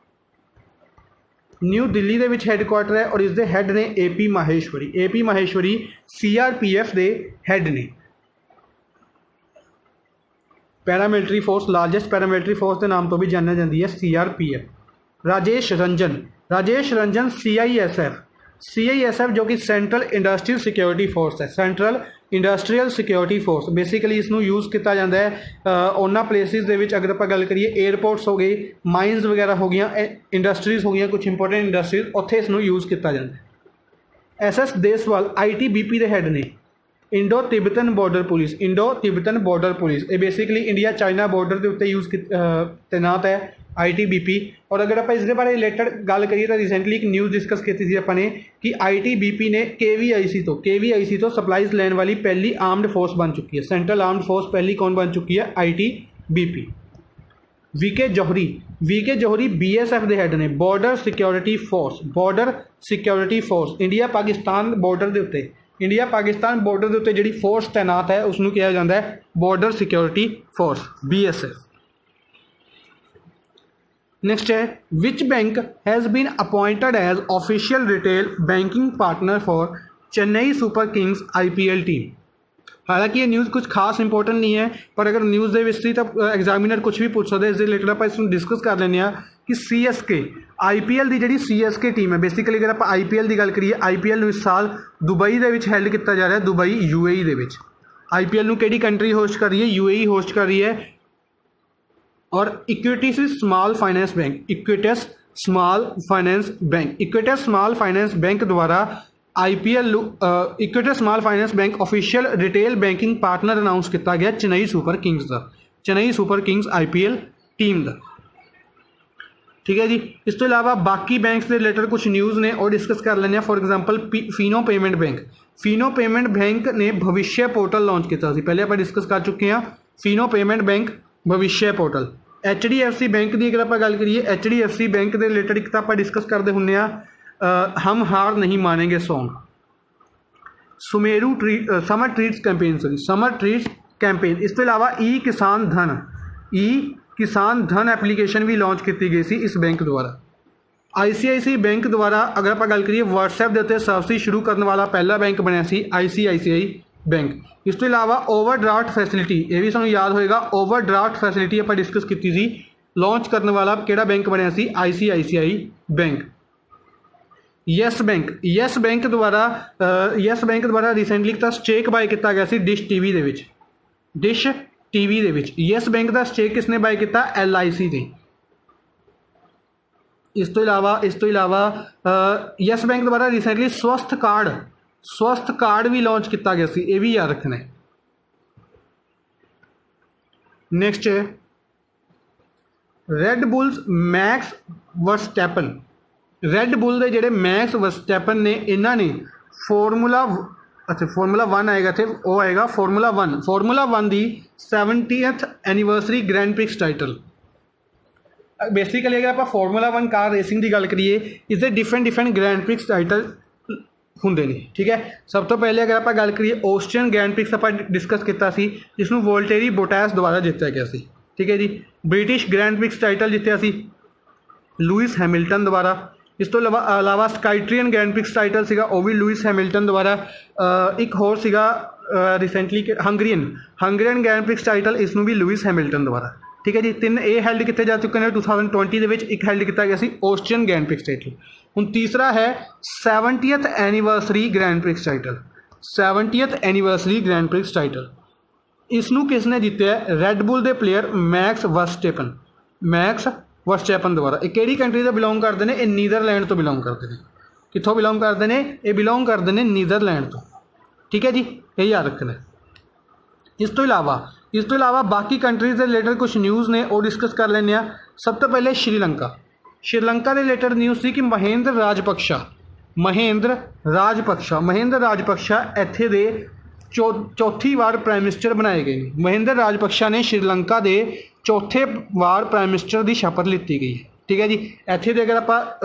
न्यू दिल्ली ਦੇ ਵਿੱਚ हैडकुआटर है और इसके हैड ने AP माहेश्वरी CRPF के हैड ने। Paramilitary force largest paramilitary force के नाम तो भी जानी जाती है CRPF। राजेश रंजन CISF जो कि सेंट्रल इंडस्ट्रीयल सिक्योरिटी फोर्स है। Central industrial security force basically इसनों यूज़ किया जाता है उन्होंने प्लेसिस दे विच अगर आप गल करिए एयरपोर्ट्स हो गए, माइनस वगैरह हो गई, इंडस्ट्रीज हो गई, कुछ इंपोर्टेंट इंडस्ट्रीज उत्थे इसनों यूज़ किया जाता है। SS देसवाल ITBP के हैड ने। इंडो तिब्बतन बॉर्डर पुलिस ये बेसिकली इंडिया चाइना बॉर्डर के उत्ते यूज़ तैनात है ITBP। और अगर आप इसके बारे रिलेटेड गल करिए तो रिसेंटली एक न्यूज़ डिस्कस की थी अपने कि ITBP ने KVIC तो सप्लाइज लैन वाली पहली आर्मड फोर्स बन चुकी है। सेंट्रल आर्मड फोर्स पहली कौन बन चुकी है? ITBP। VK जौहरी BSF के हैड ने। Border security force India Pakistan border के उत्ते जिहड़ी फोर्स तैनात है उसनूं कहा जाता है border security force BSF। Next है which bank has been appointed as official retail banking partner for Chennai super kings IPL team. हालांकि ये न्यूज़ कुछ खास इंपोर्टेंट नहीं है पर अगर न्यूज़ दे विच सी तो एग्जामिनर कुछ भी पूछ सकते। इस रिलेटेड आप इसमें डिस्कस कर लें कि CSK IPL की जी CSK टीम है। बेसिकली अगर आप IPL की गल करिए IPL इस साल दुबई के हैल्ड किया जा रहा है, दुबई UAE के विच। IPL नूं किहड़ी कंट्री होस्ट कर रही है? UAE होस्ट कर रही है। और इक्विटस स्मॉल फाइनेंस बैंक द्वारा IPL Equitas small finance bank official retail banking partner announce किया गया Chennai super kings IPL team का। ठीक है जी। इस तो इलावा बाकी बैंक्स के रिलेटेड कुछ न्यूज़ ने और डिस्कस कर लेने। For example Fino payment bank ने भविष्य पोर्टल लॉन्च किया। पहले आप डिस्कस कर चुके हैं फिनो पेमेंट बैंक भविष्य पोर्टल। HDFC बैंक की अगर आप गल करिए HDFC बैंक के रिलेटेड एक तो आप डिस्कस करते होंगे हम हार नहीं मानेंगे सॉन्ग। Summer treats campaign. इस तो इलावा ई किसान धन एप्लीकेशन भी लॉन्च की गई सी इस बैंक द्वारा। ICICI बैंक द्वारा अगर आप गल करिए WhatsApp के उत्ते सर्विस शुरू करने वाला पहला बैंक बनया सी ICICI बैंक। इस तो इलावा ओवरड्राफ्ट फैसिलिटी ये भी सूँ याद होएगा। ओवरड्राफ्ट फैसिलिटी आप डिस्कस की थी लॉन्च करने वाला किहड़ा बैंक बनया सी ICICI बैंक। यस बैंक द्वारा रिसेंटली तो स्टेक बाय किया गया सी डिश टीवी दे विच। यस बैंक का स्टेक किसने बाय किया? LIC ने। इस तो इलावा यस बैंक द्वारा रिसेंटली स्वस्थ कार्ड भी लॉन्च किया गया सी, ये भी याद रखना है। नेक्स्ट है रेड बुल्स मैक्स वर्स्टैपन के जोड़े मैक्स वर्स्टैपन ने इन्होंने फॉर्मूला 1 आएगा थे वो आएगा फॉर्मूला 1 की 70th anniversary grand prix title. Basically अगर आप फॉर्मूला 1 कार रेसिंग की गल करिए इससे डिफरेंट ग्रैंड प्रिक्स टाइटल होंगे ने। ठीक है। सब तो पहले अगर आप गल करिए ऑस्ट्रियन ग्रैंड प्रिक्स आप डिस्कस किया जिसनों वोल्टेरी बोटास द्वारा जितया गया सी। ठीक है जी। ब्रिटिश ग्रैंड प्रिक्स टाइटल जितया सी लुइस हैमिल्टन द्वारा। इस तो अलावा स्काईट्रियन ग्रैंड प्रिक्स टाइटल सीगा वो भी लुइस हैमिल्टन द्वारा। एक होर सीगा रिसेंटली हंगरीयन ग्रैंड प्रिक्स टाइटल इसनों भी लुइस हैमिल्टन द्वारा। ठीक है जी। 3 ये हैल्ड किए जा चुके हैं 2020 के एक हैल्ड किया गया सी ऑस्ट्रियन ग्रैंड प्रिक्स टाइटल। हुण तीसरा है 70th anniversary grand prix title. इसनू किसने जीत्या है? रेडबुल के प्लेयर मैक्स वर्स्टैपन द्वारा। ये किहड़ी कंट्री तो बिलोंग करते हैं? ये नीदरलैंड तो बिलोंग करते हैं। कित्थों बिलोंग करते हैं? ये बिलोंग करते हैं नीदरलैंड तो। ठीक है जी, ये याद रखना है। इस तो इलावा बाकी कंट्रीज़ के रिलेटेड कुछ न्यूज़ ने वो डिस्कस कर लेने आ। सब तो पहले श्रीलंका के रिलेटेड न्यूज़ थी कि महेंद्र राजपक्षा इत्थे दे चौथी बार प्राइम मिनिस्टर बनाए गए। महेंद्र राजपक्षा ने श्रीलंका के चौथे बार प्राइम मिनिस्टर की शपथ लीती गई है। ठीक है जी। इत्थे दे अगर आप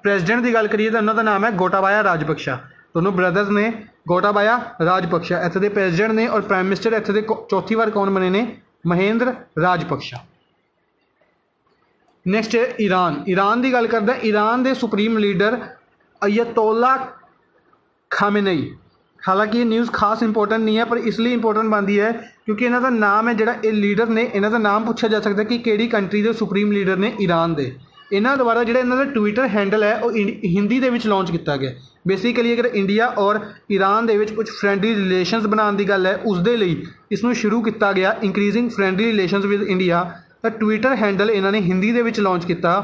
प्रेजिडेंट की गल करिए तो उन्होंने नाम है गोटाबाया राजपक्षा। दोनों ब्रदर्स ने गोटाबाया राजपक्षा इत्थे दे प्रेजिडेंट ने, और प्राइम मिनिस्टर इत्थे दे चौथी बार कौन बने ने? महेंद्र राजपक्षा। नैक्सट है ईरान की गल करदा। ईरान के सुप्रीम लीडर अयतोला खामेनेई। हालांकि ये न्यूज़ खास इंपोर्टेंट नहीं है, पर इसलिए इंपोर्टेंट बनती है क्योंकि इन्हों का नाम है जोड़ा ये लीडर ने, इन्हों का नाम पूछा जा सकता है कि किहड़ी कंट्री के सुप्रीम लीडर ने ईरान के। इन्हों द्वारा जो इन्हों का ट्विटर हैंडल है वो हिंदी के लॉन्च किया गया। बेसिकली अगर इंडिया और ईरान के कुछ फ्रेंडली रिलेशनस बनाने की गल है, उसके लिए इसनों शुरू किया गया increasing friendly relations with India. तो ट्विटर हैंडल इन्होंने हिंदी के लॉन्च किया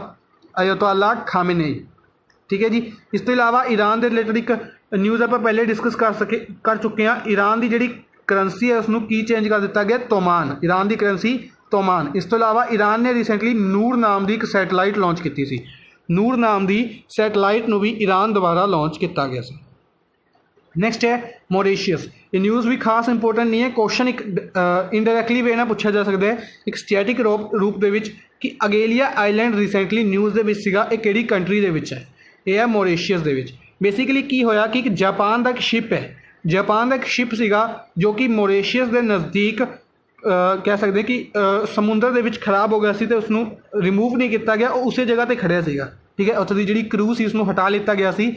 अयतोला खामेनेई। ठीक है जी। इस तो इलावा ईरान के रिलेटेड एक न्यूज़ आप पहले डिस्कस कर चुके हैं। ईरान की जी करंसी है उसनों की चेंज कर दिता गया? तोमान। ईरान की करंसी तोमान। इस तो इलावा ईरान ने रिसेंटली नूर नाम की एक सैटेलाइट लॉन्च की थी। नूर नाम की सैटेलाइट भी ईरान द्वारा लॉन्च किया गया सी। नैक्सट है मॉरिशियस। ये न्यूज़ भी खास इंपोर्टेंट नहीं है। क्वेश्चन एक इनडायरैक्टली वे ना पूछा जा सकता है एक स्टैटिक रूप के कि अगेलिया आइलैंड रिसेंटली न्यूज़ के किहड़ी कंट्री के है? यह है मॉरिशियस के। बेसिकली की होया कि जापान का एक शिप है, जापान का एक शिप सीगा जो कि मॉरिशियस के नज़दीक कह सकते कि समुद्र के खराब हो गया सी, तो उसनों रिमूव नहीं किया गया, वो उस जगह पर खड़िया सीगा। ठीक है, उत्थे दी जिहड़ी क्रू सी उसनों हटा लिया गया सी,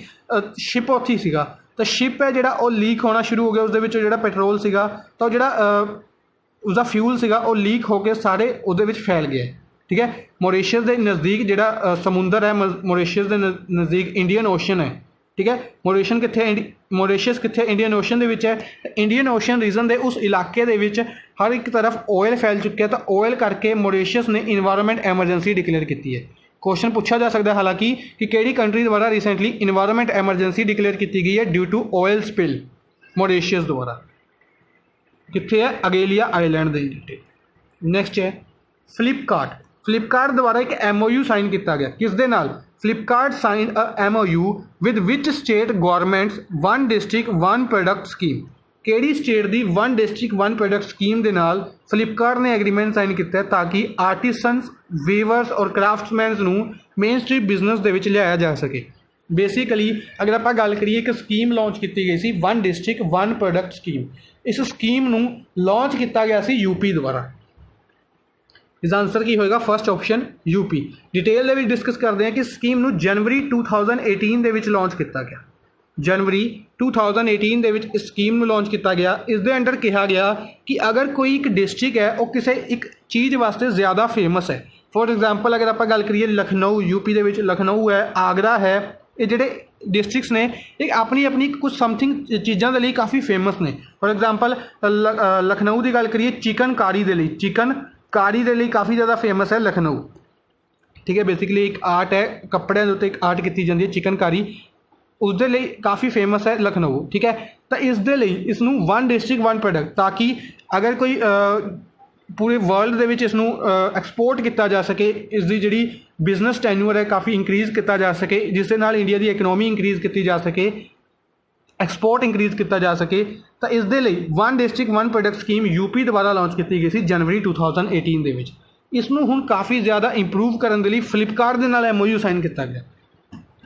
शिप उत्थे सीगा। तो शिप है जिहड़ा वो लीक होना शुरू हो गया, उसदे विच जिहड़ा पेट्रोल सीगा तो जिहड़ा उसका फ्यूल सीगा वो लीक होकर सारे उहदे विच फैल गया। ठीक है, मॉरिशियस के नज़दीक जिहड़ा समुंदर है, मॉरिशियस के नज़दीक इंडियन ओशन है। ठीक है, मॉरिशियस कित्थे? इंडियन ओशन दे विच है। इंडियन ओशन रीजन के उस इलाके दे विच हर एक तरफ ऑयल फैल चुके, तो ऑयल करके मॉरिशियस ने इन्वायरमेंट एमरजेंसी डिक्लेयर की है। क्वेश्चन पूछा जा सकता है हालांकि कि किहड़ी कंट्री द्वारा रिसेंटली इन्वायरमेंट एमरजेंसी डिक्लेयर की गई है due to oil spill? Mauritius द्वारा। कित्थे है? अगेलिया आइलैंड दे रिलेटेड। नैक्सट है फ्लिपकार्ट द्वारा एक MOU साइन किया गया। किस दे नाल? Flipkart sign a MOU with which state governments one district one product scheme. किहड़ी स्टेट की one district one product scheme के नाल फ्लिपकार्ट ने एग्रीमेंट साइन किया ताकि आर्टिसनस, वीवर्स और क्राफ्टमैनस नूं मेन स्ट्रीट बिजनेस दे विच लियाया जा सके। बेसिकली अगर आप गल करिए एक स्कीम लॉन्च की गई सी one district one product scheme. इस स्कीम नूं लॉन्च किया गया सी यूपी द्वारा। इसका आंसर की होएगा? First option UP. डिटेल में डिस्कस करते हैं कि स्कीम नूं जनवरी 2018 के लॉन्च किया गया। जनवरी 2018 के इस स्कीम नूं लॉन्च किया गया। इस दे अंडर कहा गया कि अगर कोई एक डिस्ट्रिक्ट है वो किसी एक चीज़ वास्ते ज़्यादा फेमस है, फॉर एग्जाम्पल अगर आप गल करिए लखनऊ, यूपी के लखनऊ है, आगरा है, ये जोड़े डिस्ट्रिक्ट्स ने एक अपनी अपनी कुछ समथिंग चीज़ों के लिए काफ़ी फेमस ने। फॉर एग्जाम्पल लखनऊ की गल करिए चिकनकारी के लिए, चिकनकारी के लिए काफ़ी ज़्यादा फेमस है लखनऊ। ठीक है, बेसिकली एक आर्ट है, कपड़े के उत्ते एक आर्ट की जाती है चिकनकारी, उसके लिए काफ़ी फेमस है लखनऊ। ठीक है, तो इसके लिए इसनों वन डिस्ट्रिक्ट वन प्रोडक्ट, ताकि अगर कोई पूरे वर्ल्ड के इसनों एक्सपोर्ट किया जा सके, इसकी जी बिजनेस टैन्यूअर है काफ़ी इंक्रीज़ किया जा सके, जिसके नाल इंडिया की इकनॉमी इंक्रीज़ की जा सके, एक्सपोर्ट इंक्रीज़ किया जा सके। तो इसके लिए one district one product scheme UP द्वारा लॉन्च की गई थी जनवरी 2018 के। इसनों हुण काफ़ी ज़्यादा इंप्रूव करने के लिए फ्लिपकार्ट के नाल MOU साइन किया गया।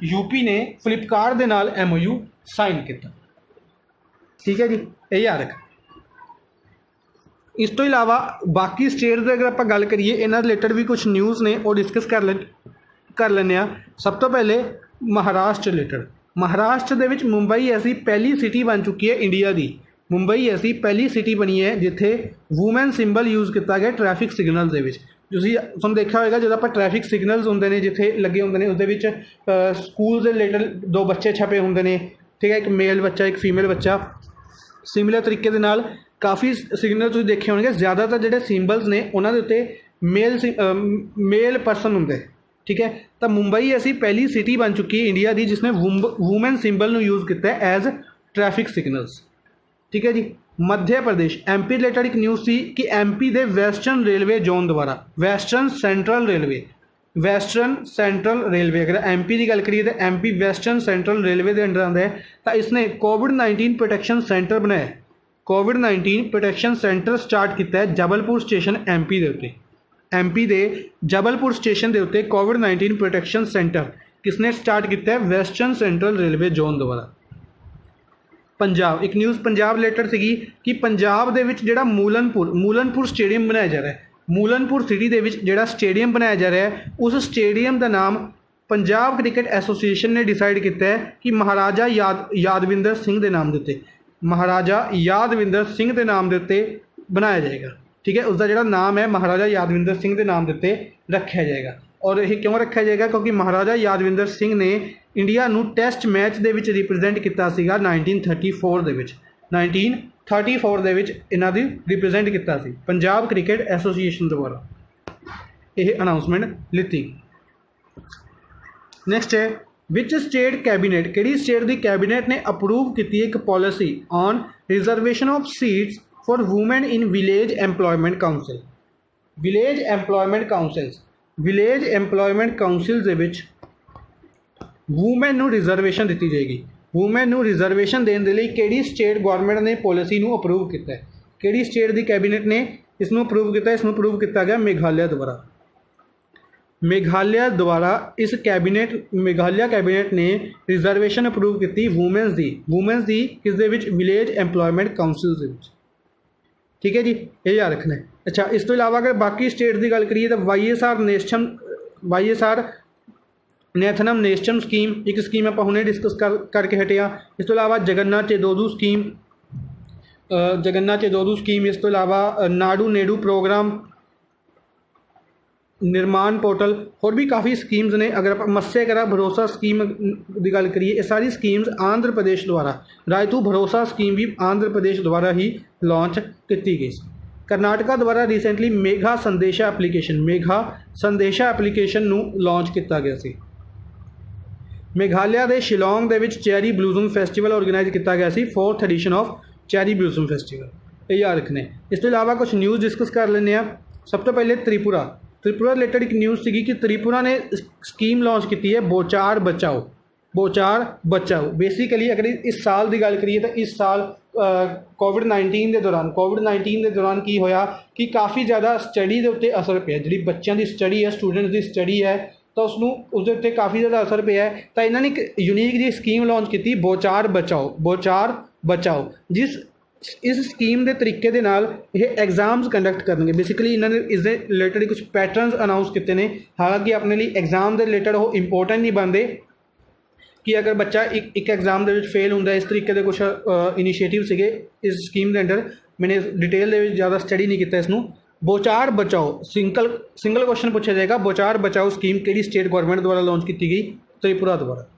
यूपी ने फ्लिपकार्ट के नाल MOU साइन किया। ठीक है जी, ये याद रख। इस तो इलावा बाकी स्टेट की अगर आप गल करिए, इन्होंने रिलेटेड भी कुछ न्यूज़ ने वो डिस्कस कर लें। सब तो पहले महाराष्ट्र रिलेटेड। महाराष्ट्र के मुंबई ऐसी पहली सिटी बन चुकी है इंडिया की। मुंबई ऐसी पहली सिटी बनी है जिथे वूमैन सिंबल यूज़ किया गया ट्रैफिक सिग्नल्स के। तुम देखा होगा जो आप ट्रैफिक सिग्नल्स होंगे ने जिथे लगे होंगे उस स्कूल के रिलेटेड दो बच्चे छपे होंगे ने। ठीक है, एक मेल बच्चा एक फीमेल बच्चा। सिमिलर तरीके के नाल काफ़ी सिग्नल तुसीं देखे होणगे, ज़्यादातर जिहड़े सिंबल्स ने उन्हां दे उत्ते मेल परसन हुंदे, ठीक है। तो मुंबई ऐसी पहली सिटी बन चुकी है इंडिया की जिसने वूमेन सिंबल नूं यूज़ किया है एज ट्रैफिक सिग्नल्स, ठीक है जी। मध्य प्रदेश MP रिलेटेड एक न्यूज़ थी कि MP दे वैसटर्न रेलवे जोन द्वारा वैसटर्न सेंट्रल रेलवे अगर MP की गल करिए तो MP वैसटर्न सेंट्रल रेलवे के अंडर आंदा है। तो इसने कोविड-19 प्रोटैक्शन सेंटर बनाया, कोविड-19 प्रोटैक्शन सेंटर स्टार्ट किया है जबलपुर स्टेशन MP के उत्ते, MP दे जबलपुर स्टेशन के उत्ते कोविड-19 प्रोटैक्शन सेंटर किसने स्टार्ट किया है, वैसटर्न सेंट्रल रेलवे जोन द्वारा। पंजाब एक न्यूज़ पंजाब रिलेटेड सी कि पंजाब दे विच जिहड़ा मूलनपुर स्टेडियम बनाया जा रहा है, मूलनपुर सिटी दे विच जिहड़ा स्टेडियम बनाया जा रहा है उस स्टेडियम का नाम पंजाब क्रिकेट एसोसीएशन ने डिसाइड किया है कि महाराजा यादविंदर सिंह के नाम के उत्ते, महाराजा यादविंदर सिंह के नाम के उत्ते बनाया जाएगा, ठीक है। उसका जिहड़ा नाम है महाराजा यादविंदर सिंह के नाम के उत्ते रखा जाएगा। और यह क्यों रखा जाएगा, क्योंकि महाराजा यादविंदर सिंह ने इंडिया नूं टेस्ट मैच दे विच रिप्रजेंट किया सीगा 1934 दे विच, 1934 दे विच इन्हां दी रिप्रजेंट किया सी पंजाब क्रिकेट एसोसीएशन द्वारा यह अनाउंसमेंट लिती। नैक्सट है विच स्टेट कैबिनेट, किहड़ी स्टेट दी कैबिनेट ने अप्रूव की एक policy on reservation of seats for women in village employment council. Village employment council दे विच वूमेन नूं रिजर्वेशन दी जाएगी। वूमेन नूं रिजर्वेशन देने के लिए किहड़ी स्टेट गवर्नमेंट ने पॉलिसी नूं अप्रूव किया है, किहड़ी स्टेट की कैबिनेट ने इसनूं अप्रूव किया, इसनूं अप्रूव किया गया मेघालय द्वारा इस मेघालय कैबिनेट ने रिजर्वेशन अप्रूव की वूमेंस दी किस दे विच, विलेज एम्पलॉयमेंट काउंसिल दे विच, ठीक है जी, ये याद रखना है। अच्छा इस तो इलावा अगर बाकी स्टेट की गल करिए तो YSR नैथनम नेस्टम स्कीम एक स्कीम आप हुणे डिस्कस करके हटे आ। इस तो इलावा जगन्नाथ चेदोदू स्कीम, इस तो इलावा नाडू नेडू प्रोग्राम, निर्माण पोर्टल, और भी काफ़ी स्कीम्स ने। अगर आप मत्स्य करा भरोसा स्कीम की गल करिए, ये सारी स्कीम्स आंध्र प्रदेश द्वारा, रायतू भरोसा स्कीम भी आंध्र प्रदेश द्वारा ही लॉन्च की गई। करनाटका द्वारा रिसेंटली मेघा संदेशा एप्लीकेशन नूं लॉन्च किया गया सी। मेघालय के शिलोंग दे विच चैरी ब्लूजम फैसटिवल ऑर्गेनाइज किया गया सी, 4th edition of cherry blossom festival, ये याद रखने। इस तो इलावा कुछ न्यूज़ डिस्कस कर लें। सब तो पहले त्रिपुरा रिलेटेड एक न्यूज़ थी कि त्रिपुरा ने स्कीम लॉन्च की है बोचार बचाओ। बेसिकली अगर इस साल की गल करिए तो इस साल कोविड-19 के दौरान की होया कि काफ़ी ज़्यादा स्टडी के उत्ते असर पिया, जी बच्चों की स्टडी है, स्टूडेंट्स की स्टडी है, तो उसके उत्ते काफ़ी ज़्यादा असर पिया है। तो इन्होंने एक यूनीक जी स्कीम लॉन्च की बोचार बचाओ, जिस इस स्कीम के तरीके दे नाल ये एग्जाम्स कंडक्ट करेंगे। बेसिकली इन्होंने इसके रिलेटेड कुछ पैटर्नस अनाउंस किए हैं, हालांकि अपने लिए एग्जाम के रिलेटेड वो इंपोर्टेंट नहीं बनते कि अगर बच्चा एक एग्जाम के फेल होंगे, इस तरीके के कुछ इनिशिएटिव से इस स्कीम के अंडर। मैंने डिटेल ज़्यादा स्टडी नहीं किया इसनूं। बोचार बचाओ सिंगल क्वेश्चन पूछा जाएगा, बोचार बचाओ स्कीम किहड़ी स्टेट गवर्नमेंट द्वारा लॉन्च की गई, त्रिपुरा द्वारा।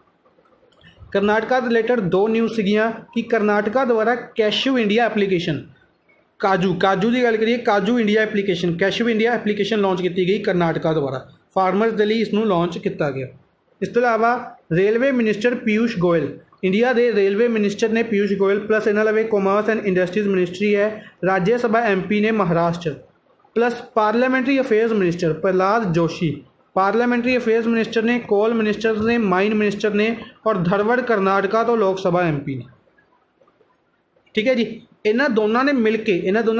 करनाटका रिलेटेड 2 न्यूज़ सीगियां कि करनाटका द्वारा कैशू इंडिया एप्लीकेशन, काजू की गल करिए, कैशू इंडिया एप्लीकेशन लॉन्च की गई करनाटका द्वारा, फार्मर्स के लिए इसनूं लॉन्च किया गया। इस तो इलावा railway minister Piyush Goyal, India के रेलवे मिनिस्टर ने पीयूष गोयल, प्लस इन्हां लवे कॉमर्स एंड इंडस्ट्रीज मिनिस्ट्री है, राज्य सभा MP ने Maharashtra, plus parliamentary affairs minister Prahlad Joshi, parliamentary affairs minister ने, कोल मिनिस्टर ने, माइन मिनिस्टर ने, और धरवड़ कर्नाटका तो लोक सभा MP ने, ठीक है जी। इन्होंने दोनों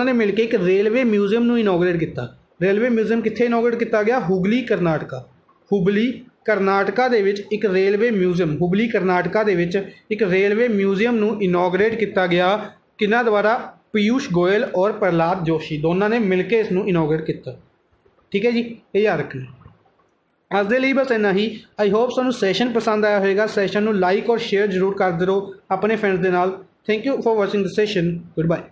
ने मिलके एक रेलवे म्यूजियम नूं इनोग्रेट किया। रेलवे म्यूजियम कित्थे इनोग्रेट किया गया, हुबली करनाटका दे विच एक रेलवे म्यूजियम, हुबली करनाटका दे विच एक रेलवे म्यूजियम नूं इनोग्रेट किया गया, किन्हां द्वारा, पीयूष गोयल और प्रहलाद जोशी, दोनों ने मिलकर इसनूं इनोग्रेट किया, ठीक है जी, ये याद रखना। अज दे लिए बस इन्ना ही। आई होप तुहानूं सैशन पसंद आया होगा। सैशन नूं लाइक और शेयर जरूर करते रहो अपने फ्रेंड्स के नाल। Thank you for watching the session. Good bye.